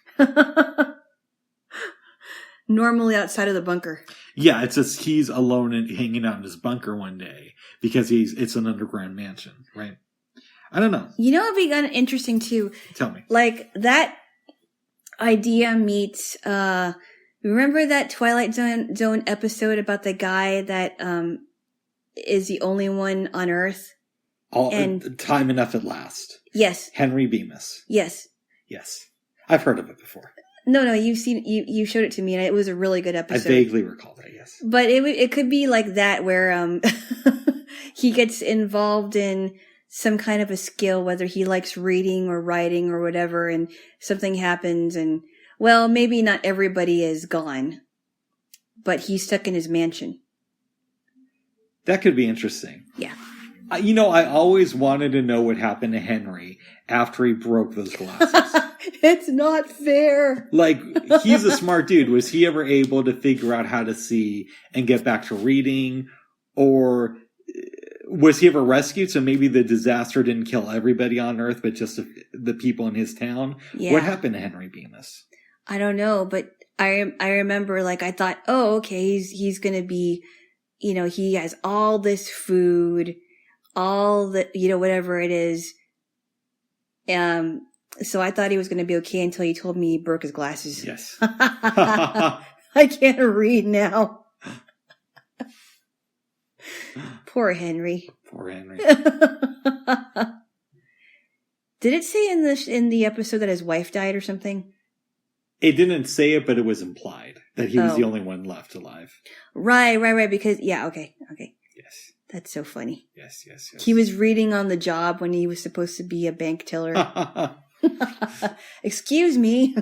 Normally outside of the bunker. Yeah, it's just he's alone and hanging out in his bunker one day because it's an underground mansion, right? I don't know. It'd be kind of interesting too. Tell me. Like that idea meets, remember that Twilight Zone episode about the guy that, is the only one on Earth? And time enough at last. Yes. Henry Bemis. Yes. Yes. I've heard of it before. No, you showed it to me and it was a really good episode. I vaguely recall that, yes. But it could be like that where, he gets involved in some kind of a skill, whether he likes reading or writing or whatever, and something happens and, well, maybe not everybody is gone, but he's stuck in his mansion. That could be interesting. Yeah. I always wanted to know what happened to Henry after he broke those glasses. It's not fair. Like, he's a smart dude. Was he ever able to figure out how to see and get back to reading? Or was he ever rescued? So maybe the disaster didn't kill everybody on Earth, but just the people in his town. Yeah. What happened to Henry Bemis? I don't know, but I remember, like, I thought, oh, okay, he's gonna be, he has all this food, all the, whatever it is. So I thought he was going to be okay until he told me he broke his glasses. Yes. I can't read now. Poor Henry. Poor Henry. Did it say in the episode that his wife died or something? It didn't say it, but it was implied that he was the only one left alive. Right. Because, yeah, okay. Yes. That's so funny. Yes. He was reading on the job when he was supposed to be a bank teller. Excuse me.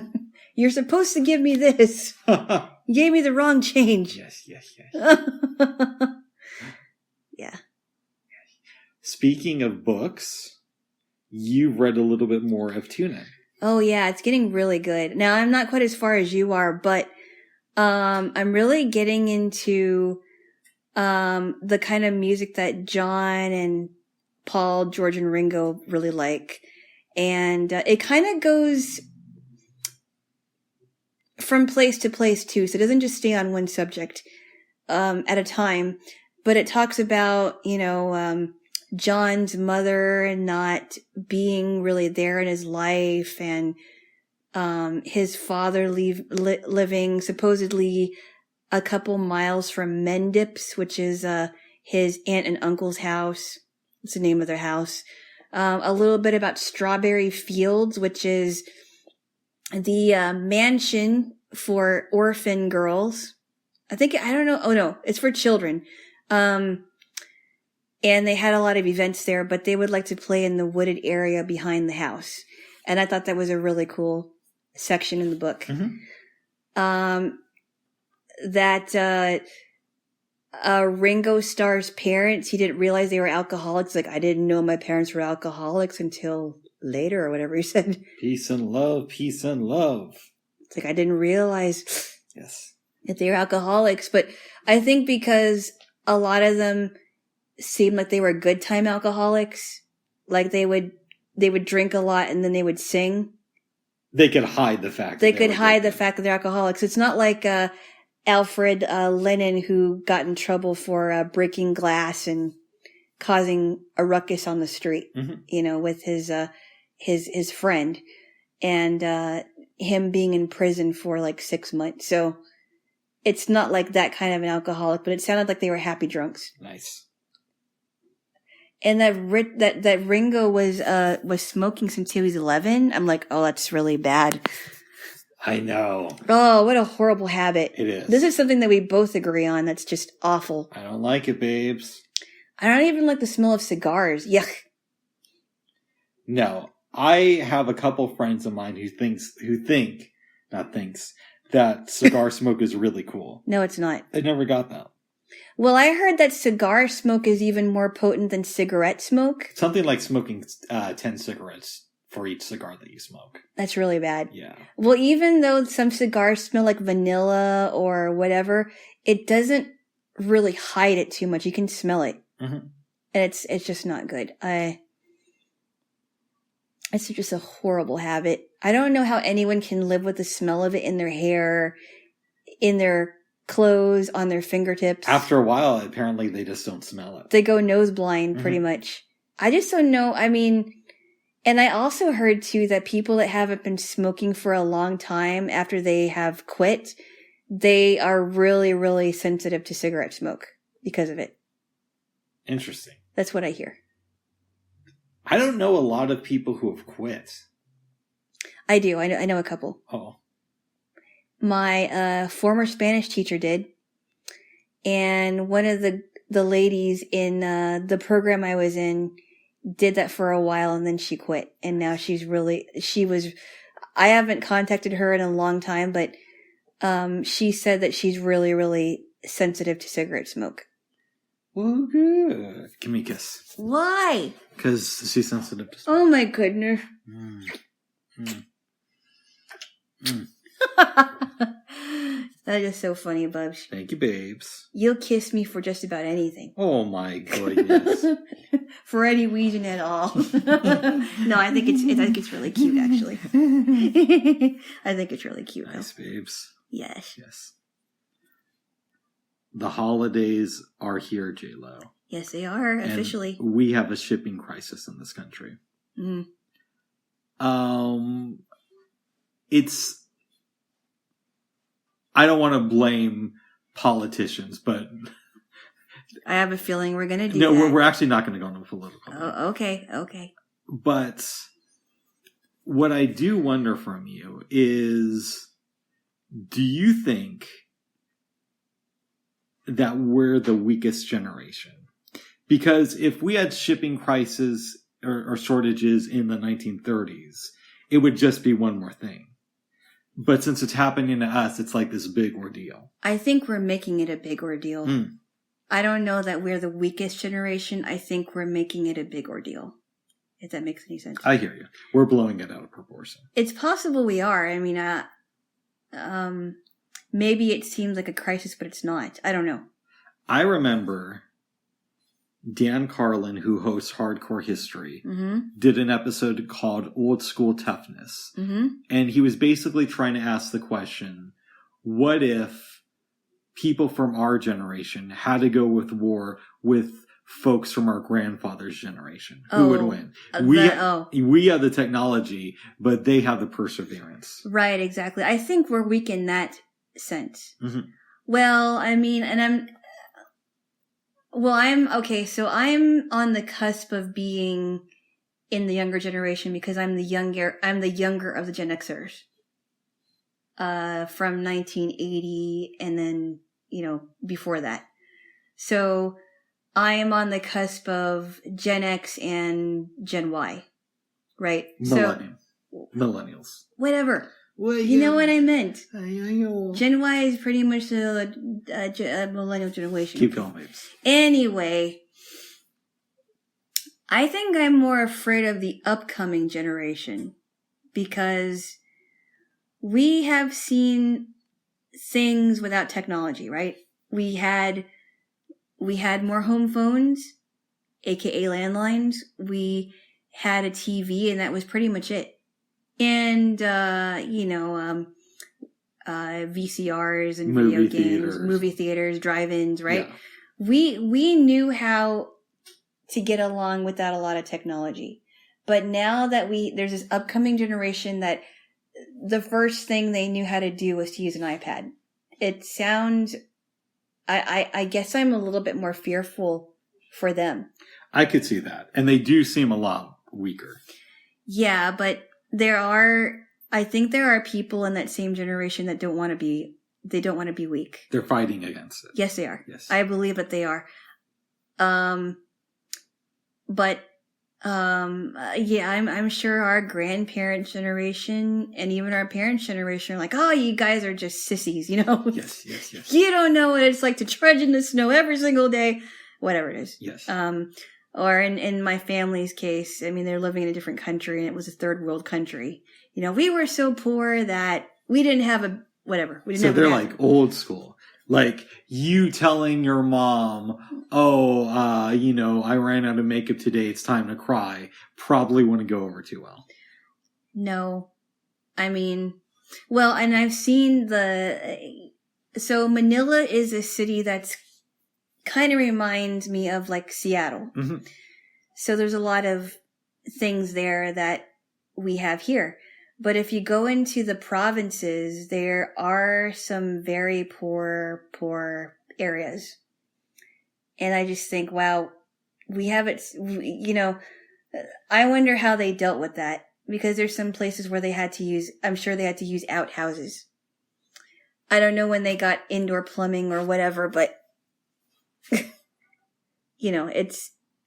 You're supposed to give me this. You gave me the wrong change. Yes. Yeah. Speaking of books, you've read a little bit more of Tuna. Oh yeah, it's getting really good. Now I'm not quite as far as you are, but I'm really getting into the kind of music that John and Paul, George, and Ringo really like. And it kind of goes from place to place too, so it doesn't just stay on one subject at a time. But it talks about, John's mother not being really there in his life, and his father living supposedly a couple miles from Mendips, which is his aunt and uncle's house. It's the name of their house. A little bit about Strawberry Fields, which is the mansion for orphan girls. I don't know. Oh no, it's for children. And they had a lot of events there, but they would like to play in the wooded area behind the house. And I thought that was a really cool section in the book. Mm-hmm. That Ringo Starr's parents, he didn't realize they were alcoholics. Like, I didn't know my parents were alcoholics until later, or whatever he said. Peace and love, peace and love. It's like, I didn't realize Yes. that they were alcoholics. But I think because a lot of them seemed like they were good time alcoholics, like they would drink a lot and then they would sing. They could hide the fact. They could hide the fact that they're alcoholics. It's not like Alfred Lennon, who got in trouble for breaking glass and causing a ruckus on the street, mm-hmm. With his friend, and him being in prison for like 6 months. So it's not like that kind of an alcoholic, but it sounded like they were happy drunks. Nice. And that Ringo was smoking since he was 11. I'm like, oh, that's really bad. I know. Oh, what a horrible habit. It is. This is something that we both agree on. That's just awful. I don't like it, babes. I don't even like the smell of cigars. Yuck. No, I have a couple friends of mine who think that cigar smoke is really cool. No, it's not. I never got that. Well, I heard that cigar smoke is even more potent than cigarette smoke. Something like smoking 10 cigarettes for each cigar that you smoke. That's really bad. Yeah. Well, even though some cigars smell like vanilla or whatever, it doesn't really hide it too much. You can smell it. Mm-hmm. And it's just not good. It's just a horrible habit. I don't know how anyone can live with the smell of it in their hair, in their clothes, on their fingertips. After a while, apparently they just don't smell it. They go nose blind pretty much. I just don't know. I mean, and I also heard too that people that haven't been smoking for a long time after they have quit, they are really, really sensitive to cigarette smoke because of it. Interesting. That's what I hear. I don't know a lot of people who have quit. I do. I know a couple. Oh. My former Spanish teacher did. And one of the ladies in the program I was in did that for a while, and then she quit. And now I haven't contacted her in a long time, but she said that she's really, really sensitive to cigarette smoke. Well, good. Give me a kiss. Why? Because she's sensitive to smoke. Oh my goodness. That is so funny, Bubs. Thank you, babes. You'll kiss me for just about anything. Oh my goodness. For any reason at all. No, I think it's really cute, actually. I think it's really cute. Nice, babes. Yes. Yes. The holidays are here, Jaylo. Yes, they are, officially. And we have a shipping crisis in this country. Mm. I don't want to blame politicians, but I have a feeling we're going to do that. No, we're actually not going to go into political. Oh, okay. But what I do wonder from you is, do you think that we're the weakest generation? Because if we had shipping crises or shortages in the 1930s, it would just be one more thing. But since it's happening to us, it's like this big ordeal. I think we're making it a big ordeal. I don't know that we're the weakest generation. I think we're making it a big ordeal. if that makes any sense. I hear you. We're blowing it out of proportion. It's possible we are. I mean, maybe it seems like a crisis, but it's not. I don't know. I remember Dan Carlin, who hosts Hardcore History, did an episode called Old School Toughness. And he was basically trying to ask the question, what if people from our generation had to go with war with folks from our grandfather's generation? Who would win? We have the technology, but they have the perseverance. Right, exactly. I think we're weak in that sense. Well, I mean, and I'm on the cusp of being in the younger generation because I'm the younger of the Gen Xers. From 1980 and then, before that. So I am on the cusp of Gen X and Gen Y, right? Millennials. Whatever. Well, you know what I meant. I know. Gen Y is pretty much the millennial generation. Keep going, babes. Anyway, I think I'm more afraid of the upcoming generation because we have seen things without technology, right? We had more home phones, aka landlines. We had a TV, and that was pretty much it. And VCRs and video games, movie theaters, drive-ins, right? Yeah. We knew how to get along without a lot of technology, but now that there's this upcoming generation that the first thing they knew how to do was to use an iPad. It sounds, I guess I'm a little bit more fearful for them. I could see that. And they do seem a lot weaker. Yeah, but I think there are people in that same generation that don't want to be weak. They're fighting against it. Yes, they are. Yes. I believe that they are. I'm sure our grandparents' generation and even our parents' generation are like, oh, you guys are just sissies, Yes. You don't know what it's like to trudge in the snow every single day, whatever it is. Yes. Or in my family's case, I mean, they're living in a different country and it was a third world country. We were so poor that we didn't have whatever. So they're like old school. Like you telling your mom, I ran out of makeup today. It's time to cry. Probably wouldn't go over too well. No. I mean, well, and I've seen so Manila is a city that's kind of reminds me of like Seattle. So there's a lot of things there that we have here. But if you go into the provinces, there are some very poor areas. And I just think, wow, we have it, I wonder how they dealt with that. Because there's some places where I'm sure they had to use outhouses. I don't know when they got indoor plumbing or whatever, but,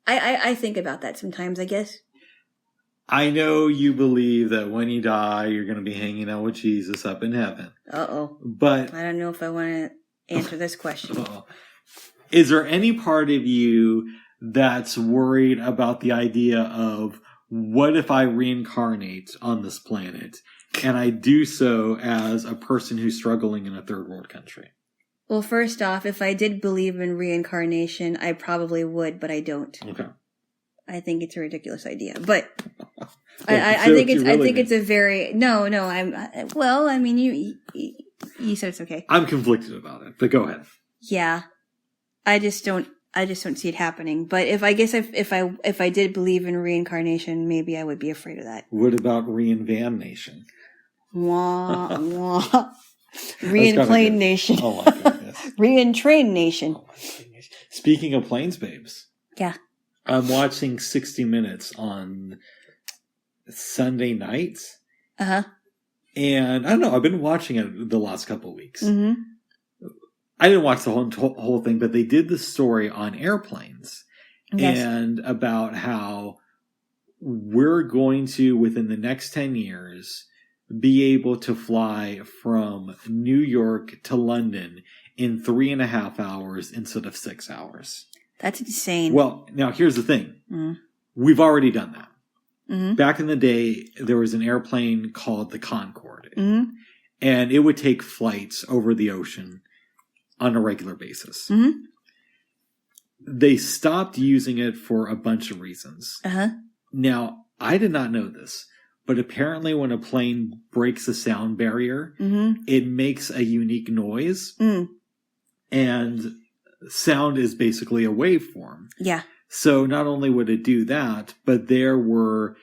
I think about that sometimes, I guess. I know you believe that when you die, you're going to be hanging out with Jesus up in heaven. Uh-oh. But I don't know if I want to answer this question. Is there any part of you that's worried about the idea of what if I reincarnate on this planet and I do so as a person who's struggling in a third world country? Well, first off, if I did believe in reincarnation, I probably would, but I don't. Okay. I think it's a ridiculous idea, but I think it's a very no. I mean, you said it's okay. I'm conflicted about it, but go ahead. Yeah, I just don't see it happening. But if I did believe in reincarnation, maybe I would be afraid of that. What about reinvanation? Wah wah. Re-enplane nation. Oh my goodness. Re-entrain nation. Oh my goodness. Speaking of planes, babes. Yeah. I'm watching 60 Minutes on Sunday nights. Uh-huh. And I don't know, I've been watching it the last couple of weeks. Mm-hmm. I didn't watch the whole thing, but they did the story on airplanes. Yes. And about how we're going to, within the next 10 years, be able to fly from New York to London in 3.5 hours instead of 6 hours. That's insane. Well, now here's the thing. We've already done that. back in the day, there was an airplane called the Concorde. Mm-hmm. And it would take flights over the ocean on a regular basis. Mm-hmm. They stopped using it for a bunch of reasons. Uh-huh. Now, I did not know this, but apparently when a plane breaks a sound barrier, it makes a unique noise. And sound is basically a waveform. Yeah. So not only would it do that, but there were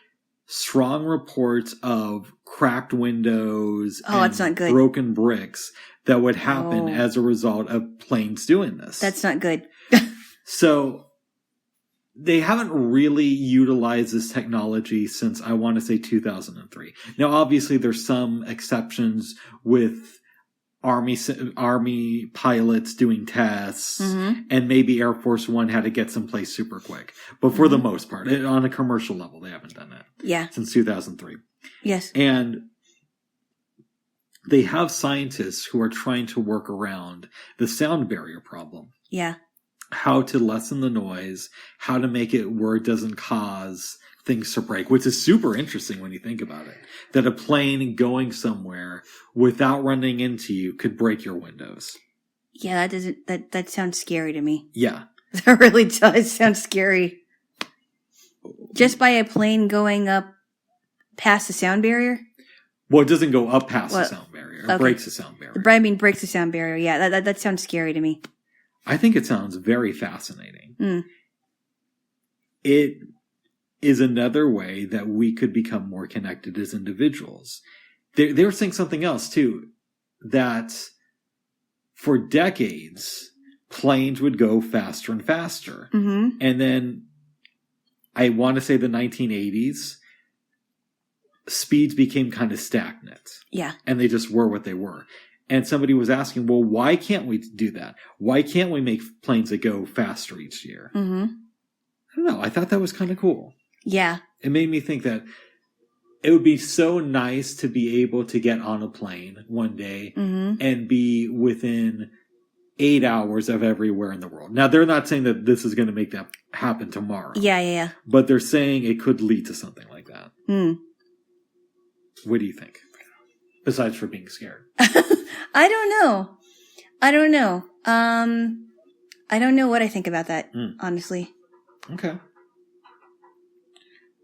strong reports of cracked windows and that's not good. broken bricks that would happen as a result of planes doing this. That's not good. So they haven't really utilized this technology since, I want to say, 2003. Now, obviously, there's some exceptions with Army pilots doing tests, and maybe Air Force One had to get someplace super quick. But for the most part, on a commercial level, they haven't done that. Yeah. Since 2003. Yes. And they have scientists who are trying to work around the sound barrier problem. Yeah. How to lessen the noise, how to make it where it doesn't cause things to break, which is super interesting when you think about it. That a plane going somewhere without running into you could break your windows. Yeah, that sounds scary to me. Yeah. That really does sound scary. Just by a plane going up past the sound barrier? Well, it doesn't go up past the sound barrier. It breaks the sound barrier. I mean, breaks the sound barrier. Yeah, that sounds scary to me. I think it sounds very fascinating. It is another way that we could become more connected as individuals. They were saying something else, too, that for decades, planes would go faster and faster. And then, I want to say the 1980s, speeds became kind of stagnant. Yeah. And they just were what they were. And somebody was asking, well, why can't we do that? Why can't we make planes that go faster each year? I don't know. I thought that was kind of cool. Yeah. It made me think that it would be so nice to be able to get on a plane one day and be within 8 hours of everywhere in the world. Now, they're not saying that this is going to make that happen tomorrow. Yeah. But they're saying it could lead to something like that. What do you think? Besides for being scared. I don't know. I don't know what I think about that, honestly. Okay.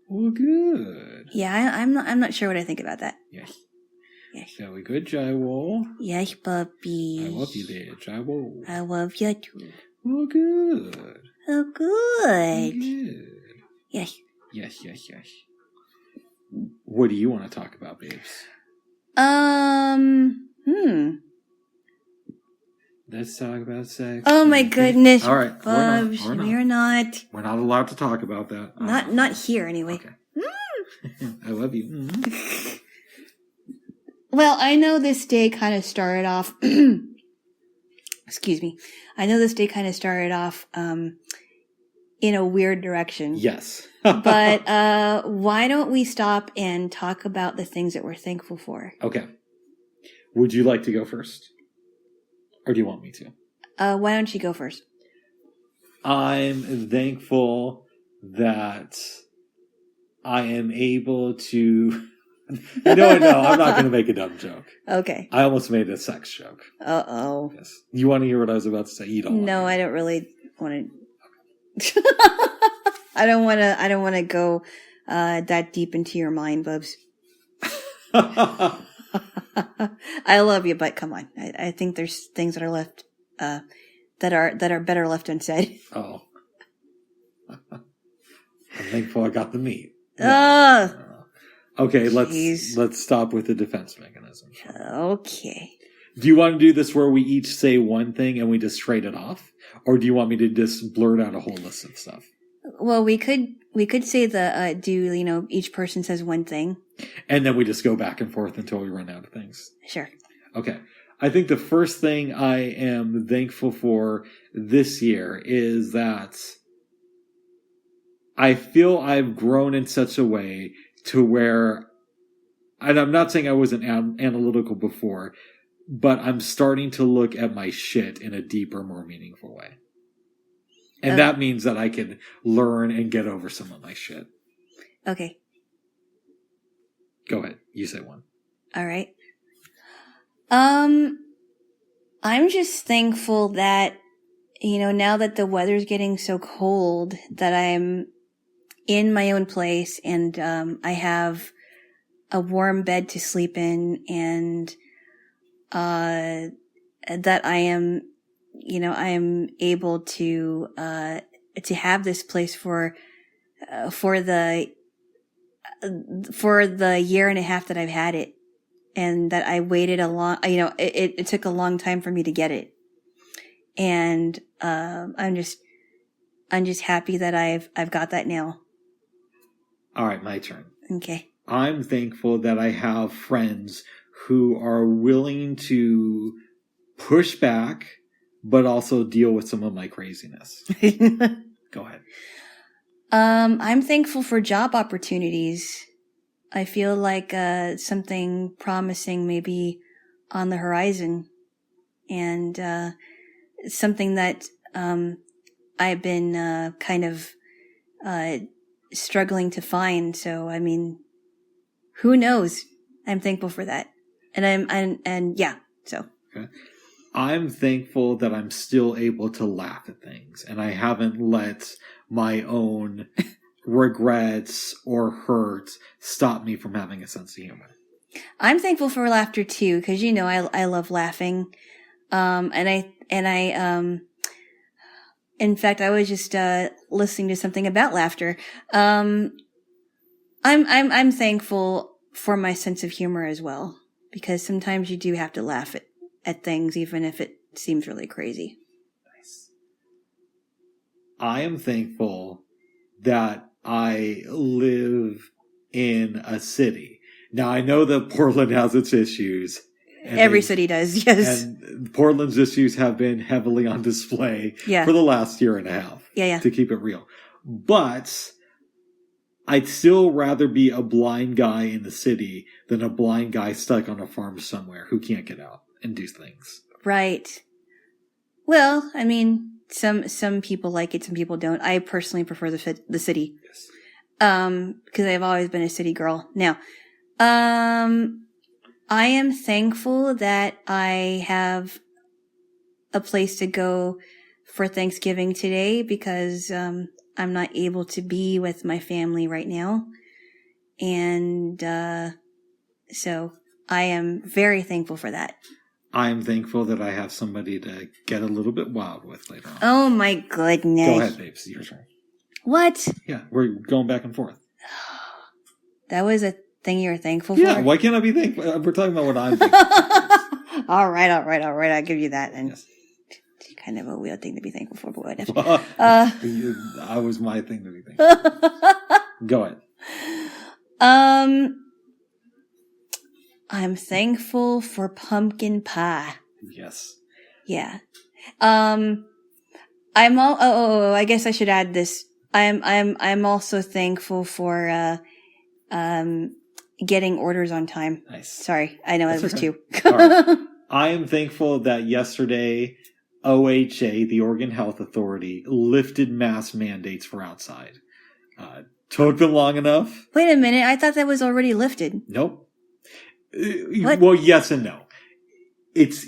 Well, good. Yeah, I'm not sure what I think about that. Yes. Very good, Jaylo. Yes, puppy. I love you there, Jaylo. I love you too. Oh, good. Oh, good. Good. Yes. Yes. What do you want to talk about, babes? Let's talk about sex. Oh my goodness. All right. Bubs, we're not. We're not allowed to talk about that. Not here anyway. Okay. I love you. Well, I know this day kind of started off excuse me. I know this day kind of started off in a weird direction. Yes. But why don't we stop and talk about the things that we're thankful for? Okay. Would you like to go first? Or do you want me to? Why don't you go first? I'm thankful that I am able to... No, I'm not going to make a dumb joke. Okay. I almost made a sex joke. Uh-oh. Yes. You want to hear what I was about to say? You don't. No, I don't really want to... I don't want to go that deep into your mind, Bubs. I love you, but come on. I think there's things that are left that are better left unsaid. Oh. I'm thankful I got the meat. Okay, let's stop with the defense mechanism. Okay. Do you want to do this where we each say one thing and we just trade it off? Or do you want me to just blurt out a whole list of stuff? Well, we could say each person says one thing. And then we just go back and forth until we run out of things. Sure. Okay. I think the first thing I am thankful for this year is that I feel I've grown in such a way to where, and I'm not saying I wasn't analytical before, but I'm starting to look at my shit in a deeper, more meaningful way. And that means that I can learn and get over some of my shit. Okay. Go ahead. You say one. All right. I'm just thankful that, now that the weather's getting so cold, that I'm in my own place and I have a warm bed to sleep in, and that I am able to have this place for the year and a half that I've had it, and that I waited it took a long time for me to get it. And, I'm just happy that I've got that now. All right, my turn. Okay. I'm thankful that I have friends who are willing to push back, but also deal with some of my craziness. Go ahead. I'm thankful for job opportunities. I feel like something promising may be on the horizon, and something that I've been kind of struggling to find. So, I mean, who knows? I'm thankful for that, and yeah. So. Okay. I'm thankful that I'm still able to laugh at things, and I haven't let my own regrets or hurts stop me from having a sense of humor. I'm thankful for laughter too, because I love laughing, and I in fact, I was just listening to something about laughter. I'm thankful for my sense of humor as well, because sometimes you do have to laugh at things, even if it seems really crazy. Nice. I am thankful that I live in a city. Now, I know that Portland has its issues. Every city does, yes. And Portland's issues have been heavily on display for the last year and a half. Yeah. To keep it real. But I'd still rather be a blind guy in the city than a blind guy stuck on a farm somewhere who can't get out and do things. Right. Well, I mean, some people like it, some people don't. I personally prefer the city. Yes. Because I've always been a city girl. Now, I am thankful that I have a place to go for Thanksgiving today, because I'm not able to be with my family right now. And so I am very thankful for that. I'm thankful that I have somebody to get a little bit wild with later on. Oh my goodness. Go ahead, babes. Your turn. What? Yeah, we're going back and forth. That was a thing you were thankful for? Yeah, why can't I be thankful? We're talking about what I'm thankful for. All right. I'll give you that. And yes. It's kind of a weird thing to be thankful for, but whatever. That was my thing to be thankful for. Go ahead. I'm thankful for pumpkin pie. Yes. Yeah. I guess I should add this. I'm also thankful for getting orders on time. Nice. Sorry, I know it was two. Right. I am thankful that yesterday OHA, the Oregon Health Authority, lifted mask mandates for outside. Took them long enough. Wait a minute, I thought that was already lifted. Nope. What? Well, yes and no.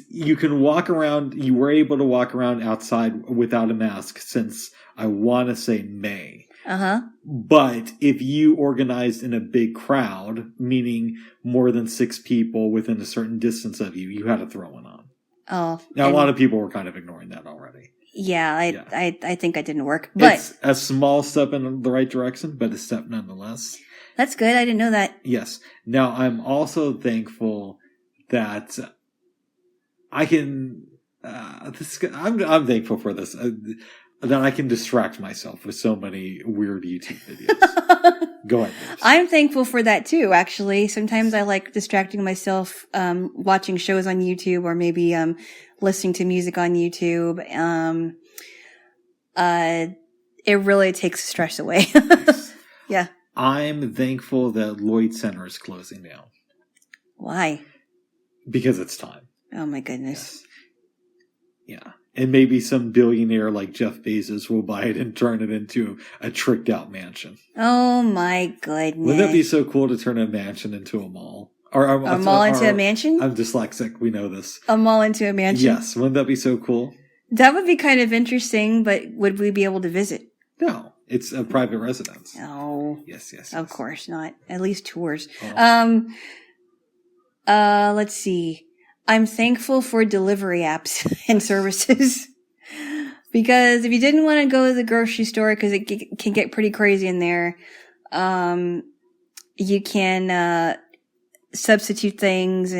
You can walk around, you were able to walk around outside without a mask since, I want to say, May. Uh-huh. But if you organized in a big crowd, meaning more than 6 people within a certain distance of you, you had to throw one on. Oh. Now, a lot of people were kind of ignoring that already. Yeah, I think that didn't work. But it's a small step in the right direction, but a step nonetheless. That's good. I didn't know that. Yes. Now, I'm also thankful that I can... I'm thankful for this. That I can distract myself with so many weird YouTube videos. Go ahead. Please. I'm thankful for that too, actually. Sometimes I like distracting myself, watching shows on YouTube, or maybe, listening to music on YouTube. It really takes stress away. Nice. Yeah. I'm thankful that Lloyd Center is closing down. Why? Because it's time. Oh my goodness. Yes. Yeah. And maybe some billionaire like Jeff Bezos will buy it and turn it into a tricked out mansion. Oh my goodness. Wouldn't that be so cool to turn a mansion into a mall? A mall into a mansion? I'm dyslexic. We know this. A mall into a mansion? Yes. Wouldn't that be so cool? That would be kind of interesting, but would we be able to visit? No. It's a private residence. No. Yes. Of course not. At least tours. Oh. Let's see. I'm thankful for delivery apps and services. Because if you didn't want to go to the grocery store, because it can get pretty crazy in there, you can substitute things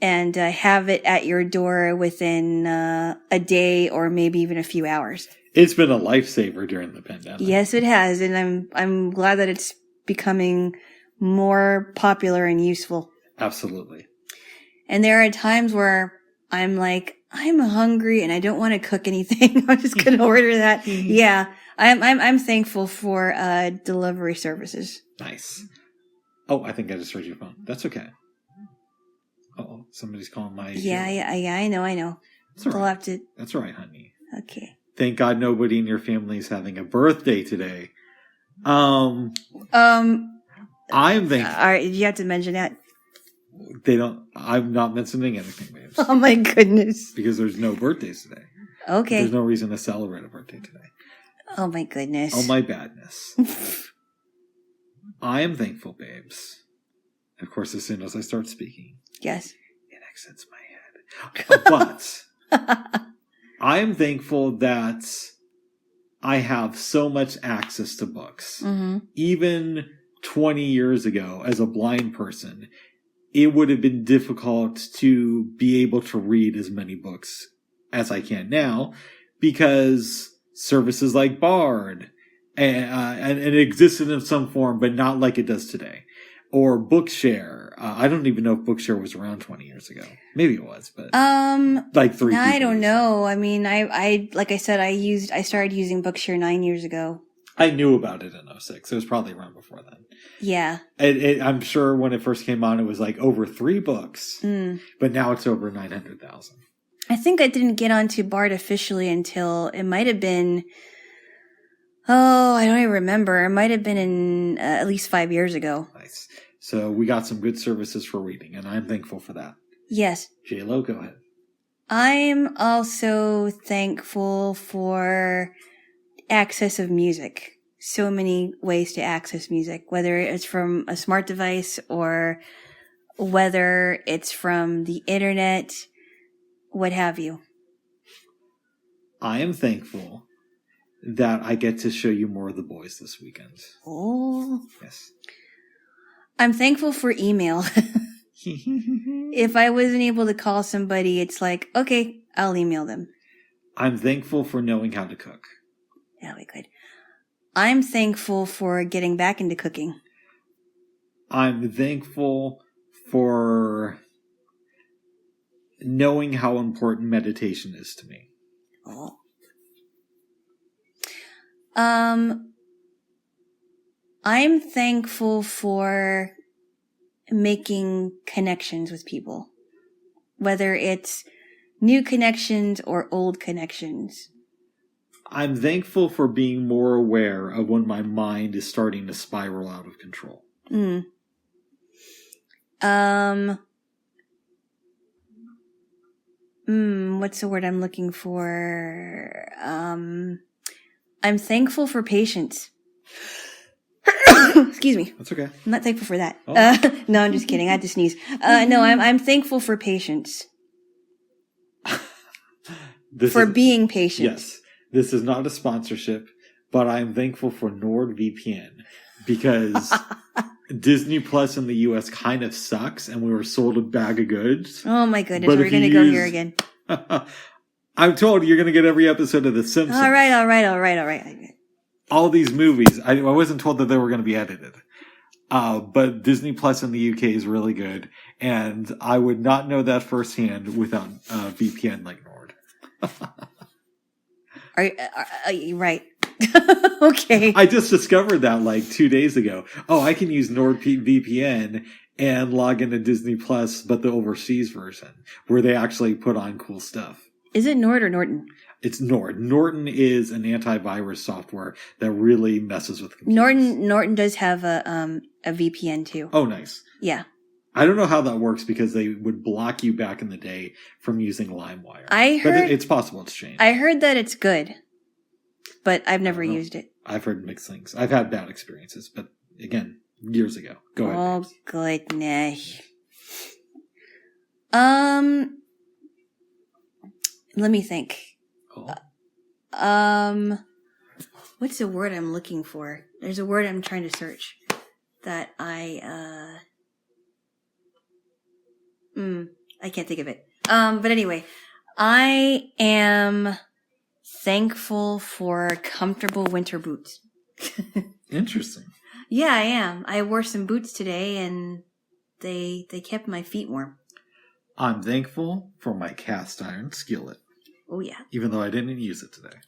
and have it at your door within a day or maybe even a few hours. It's been a lifesaver during the pandemic. Yes, it has, and I'm glad that it's becoming more popular and useful. Absolutely. And there are times where I'm like, I'm hungry and I don't want to cook anything. I'm just going to order that. Yeah, I'm thankful for delivery services. Nice. Oh, I think I just heard your phone. That's okay. Oh, somebody's calling my. Yeah. I know. That's all right. We'll have to. That's all right, honey. Okay. Thank God nobody in your family is having a birthday today. I'm thankful. All right, you have to mention that. They don't. I'm not mentioning anything, babes. Oh my goodness. Because there's no birthdays today. Okay. There's no reason to celebrate a birthday today. Oh my goodness. Oh my badness. I am thankful, babes. Of course, as soon as I start speaking, yes, it exits my head. But I am thankful that I have so much access to books. Mm-hmm. Even 20 years ago, as a blind person, it would have been difficult to be able to read as many books as I can now, because services like Bard and it existed in some form, but not like it does today. Or Bookshare. I don't even know if Bookshare was around 20 years ago. Maybe it was, but like 3 I people don't used know. I mean, I like I said, I started using Bookshare 9 years ago. I knew about it in 2006. It was probably around before then. Yeah. I'm sure when it first came on, it was like over 3 books, but now it's over 900,000. I think I didn't get onto Bard officially until it might have been, I don't even remember. It might have been in at least 5 years ago. Nice. So we got some good services for reading, and I'm thankful for that. Yes. Jaylo, go ahead. I'm also thankful for access of music. So many ways to access music, whether it's from a smart device or whether it's from the internet, what have you. I am thankful that I get to show you more of The Boys this weekend. Oh. Yes. I'm thankful for email. If I wasn't able to call somebody, it's like, okay, I'll email them. I'm thankful for knowing how to cook. That'll be good. I'm thankful for getting back into cooking. I'm thankful for knowing how important meditation is to me. Oh. I'm thankful for making connections with people, whether it's new connections or old connections. I'm thankful for being more aware of when my mind is starting to spiral out of control. What's the word I'm looking for? I'm thankful for patience. Excuse me. That's okay. I'm not thankful for that. Oh. No, I'm just kidding. I had to sneeze. No, I'm thankful for patience. Being patient. Yes. This is not a sponsorship, but I'm thankful for NordVPN because Disney Plus in the US kind of sucks and we were sold a bag of goods. Oh my goodness. We're going to go here again. I'm told you're going to get every episode of The Simpsons. All right. All these movies. I wasn't told that they were going to be edited. But Disney Plus in the UK is really good. And I would not know that firsthand without VPN like Nord. Are you right? Okay. I just discovered that like 2 days ago. Oh, I can use NordVPN and log into Disney Plus, but the overseas version, where they actually put on cool stuff. Is it Nord or Norton? It's Nord. Norton is an antivirus software that really messes with computers. Norton does have a VPN too. Oh, nice. Yeah. I don't know how that works because they would block you back in the day from using LimeWire. But it's possible it's changed. I heard that it's good, but I've never used it. I've heard mixed things. I've had bad experiences, but again, years ago. Go ahead. Oh, goodness. Let me think. Oh. What's the word I'm looking for? There's a word I'm trying to search that I can't think of it. But anyway, I am thankful for comfortable winter boots. Interesting. Yeah, I am. I wore some boots today and they kept my feet warm. I'm thankful for my cast iron skillet. Oh, yeah. Even though I didn't use it today.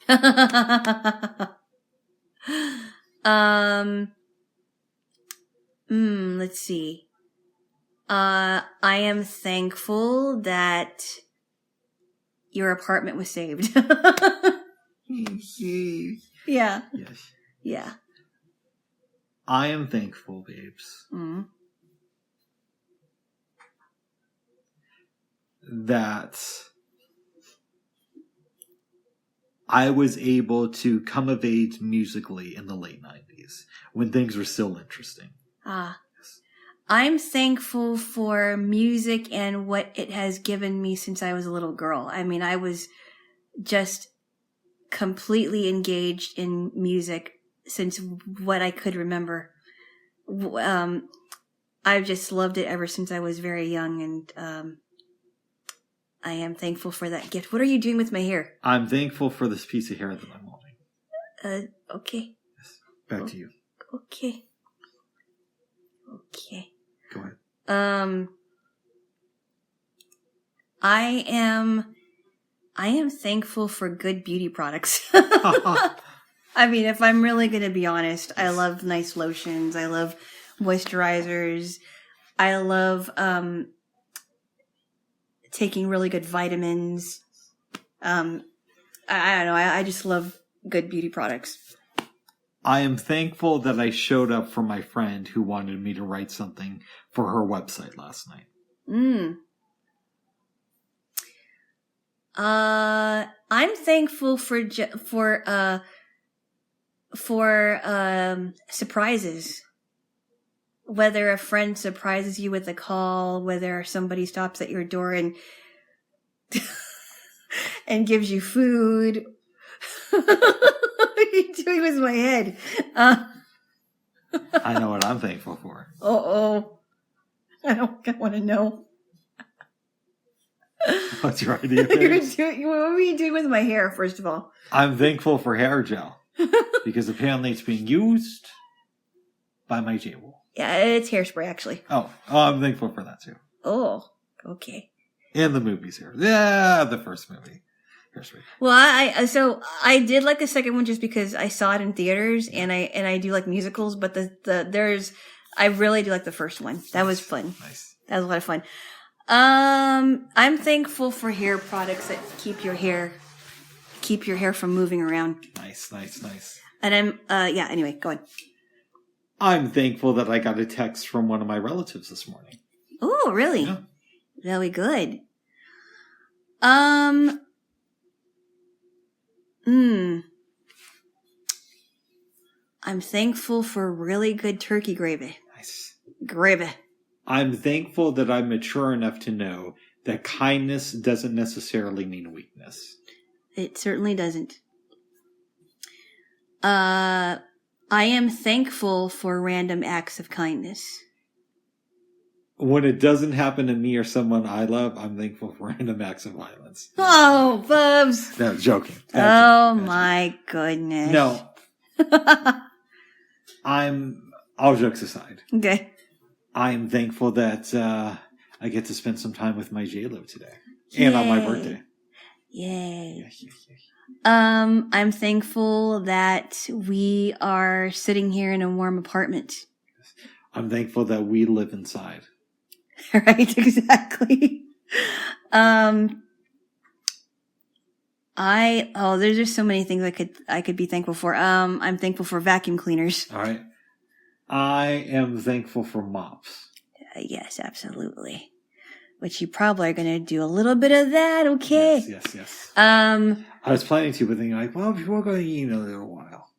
Let's see. I am thankful that your apartment was saved. Yeah. Yes. Yeah. I am thankful, babes, that I was able to come of age musically in the late 90s when things were still interesting. I'm thankful for music and what it has given me since I was a little girl. I mean, I was just completely engaged in music since what I could remember. I've just loved it ever since I was very young, and I am thankful for that gift. What are you doing with my hair? I'm thankful for this piece of hair that I'm holding. Okay. Yes. Back to you. Okay. Go ahead. I am thankful for good beauty products. I mean, if I'm really going to be honest, I love nice lotions. I love moisturizers. I love taking really good vitamins. I don't know. I just love good beauty products. I am thankful that I showed up for my friend who wanted me to write something for her website last night. I'm thankful for surprises. Whether a friend surprises you with a call, whether somebody stops at your door and and gives you food. What are you doing with my head? I know what I'm thankful for. I don't want to know. What's your idea? What were you doing with my hair, first of all? I'm thankful for hair gel. Because apparently it's being used by my Jaylo. Yeah, it's hairspray, actually. Oh, I'm thankful for that too. Oh, okay. And the movies here. Yeah, the first movie. Hairspray. Well, I did like the second one just because I saw it in theaters, and I do like musicals, but I really do like the first one. That was fun. Nice. That was a lot of fun. I'm thankful for hair products that keep your hair from moving around. Nice. And anyway, go on. I'm thankful that I got a text from one of my relatives this morning. Oh, really? Yeah. Very good. I'm thankful for really good turkey gravy. Nice. Gravy. I'm thankful that I'm mature enough to know that kindness doesn't necessarily mean weakness. It certainly doesn't. I am thankful for random acts of kindness. When it doesn't happen to me or someone I love, I'm thankful for random acts of violence. Oh, Bubs. No, joking. My goodness. No. All jokes aside. Okay. I'm thankful that I get to spend some time with my Jaylo today. And on my birthday. Yay. I'm thankful that we are sitting here in a warm apartment. I'm thankful that we live inside. Right, exactly. There's just so many things I could be thankful for. I'm thankful for vacuum cleaners. All right. I am thankful for mops. Yes, absolutely. Which you probably are going to do a little bit of that, okay? Yes. I was planning to, but then you're like, well, we're going to eat in a little while.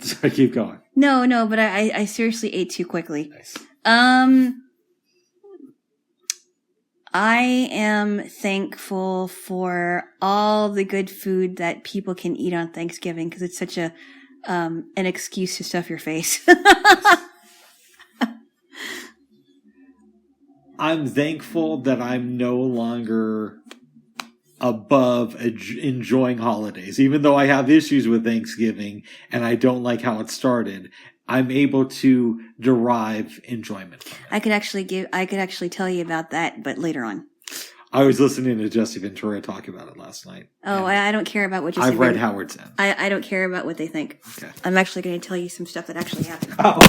So I keep going. No, but I seriously ate too quickly. Nice. I am thankful for all the good food that people can eat on Thanksgiving because it's such an excuse to stuff your face. I'm thankful that I'm no longer above enjoying holidays. Even though I have issues with Thanksgiving and I don't like how it started, I'm able to derive enjoyment from it. I could actually tell you about that, but later on. I was listening to Jesse Ventura talk about it last night. Oh, I don't care about what you say. I've read Howard's End. I don't care about what they think. Okay. I'm actually going to tell you some stuff that actually happened. Oh,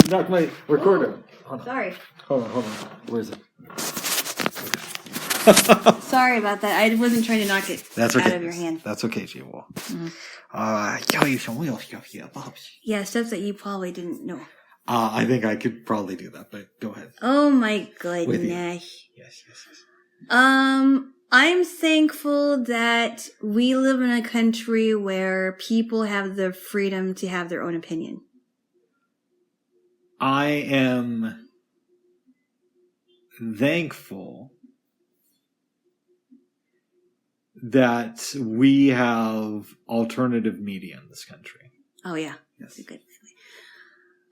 knocked my recorder. Oh, sorry. Hold on. Where is it? Sorry about that. I wasn't trying to knock it out of your hand. That's okay, Jaylo. Yeah, stuff that you probably didn't know. I think I could probably do that, but go ahead. Oh my goodness. Yes. I'm thankful that we live in a country where people have the freedom to have their own opinion. I am thankful that we have alternative media in this country. Oh yeah. Yes. That's a good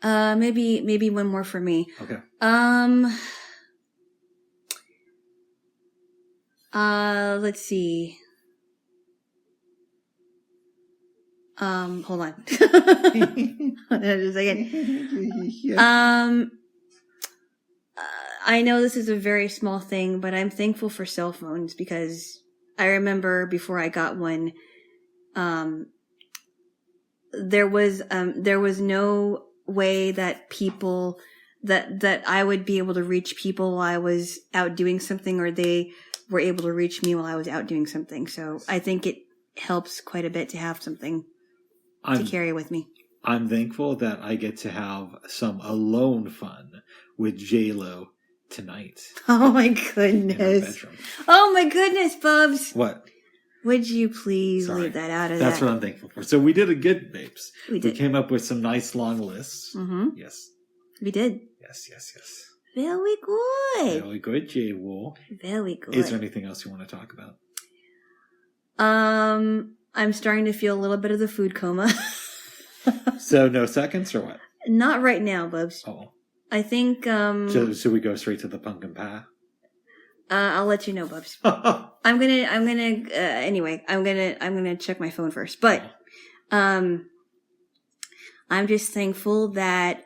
thing. Maybe one more for me. Okay. Let's see. Hold on. Just a second. I know this is a very small thing, but I'm thankful for cell phones because I remember before I got one, there was no way that people, that I would be able to reach people while I was out doing something, or they were able to reach me while I was out doing something. So I think it helps quite a bit to have something to carry with me. I'm thankful that I get to have some alone fun with Jaylo tonight. Oh my goodness. Oh my goodness, Bubs. What? Would you please leave that out of That's that? what I'm thankful for. So we did a good, babes. We did. We came up with some nice long lists. Mm-hmm. Yes. We did. Yes. Very good. Very good, Jaylo. Very good. Is there anything else you want to talk about? I'm starting to feel a little bit of the food coma. So no seconds or what? Not right now, Bubs. Oh. I think, Should we go straight to the pumpkin pie? I'll let you know, Bubs. I'm gonna check my phone first. But, I'm just thankful that,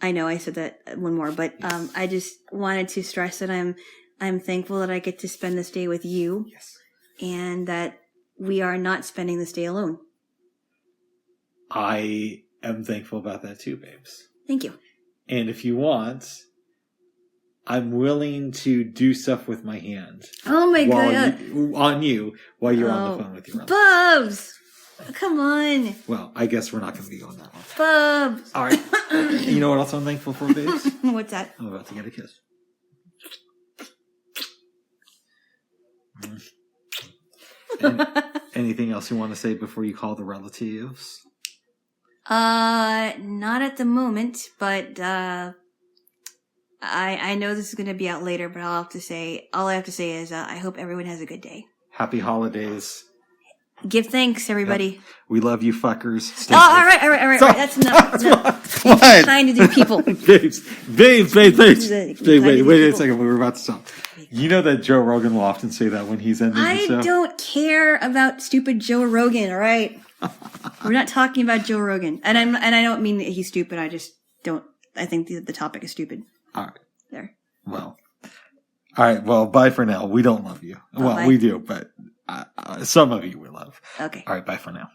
I know I said that one more, but, yes. I just wanted to stress that I'm thankful that I get to spend this day with you. Yes. And that we are not spending this day alone. I am thankful about that too, babes. Thank you. And if you want, I'm willing to do stuff with my hand. Oh my God. On you while you're on the phone with your Bubs! Come on. Well, I guess we're not going to be going that long. Bubs! All right. You know what else I'm thankful for, babes? What's that? I'm about to get a kiss. Anything else you want to say before you call the relatives? Not at the moment, but, I know this is going to be out later, but all I have to say is, I hope everyone has a good day. Happy holidays. Give thanks, everybody. Yep. We love you fuckers. Stay all right. That's enough. What? Kind to do people. Babes. Wait a second. We were about to stop. You know that Joe Rogan will often say that when he's ending the show? I don't care about stupid Joe Rogan, all right? We're not talking about Joe Rogan. And I don't mean that he's stupid. I just don't. I think the topic is stupid. All right. There. Well. All right. Well, bye for now. We don't love you. Well, bye. we do, but some of you we love. Okay. All right. Bye for now.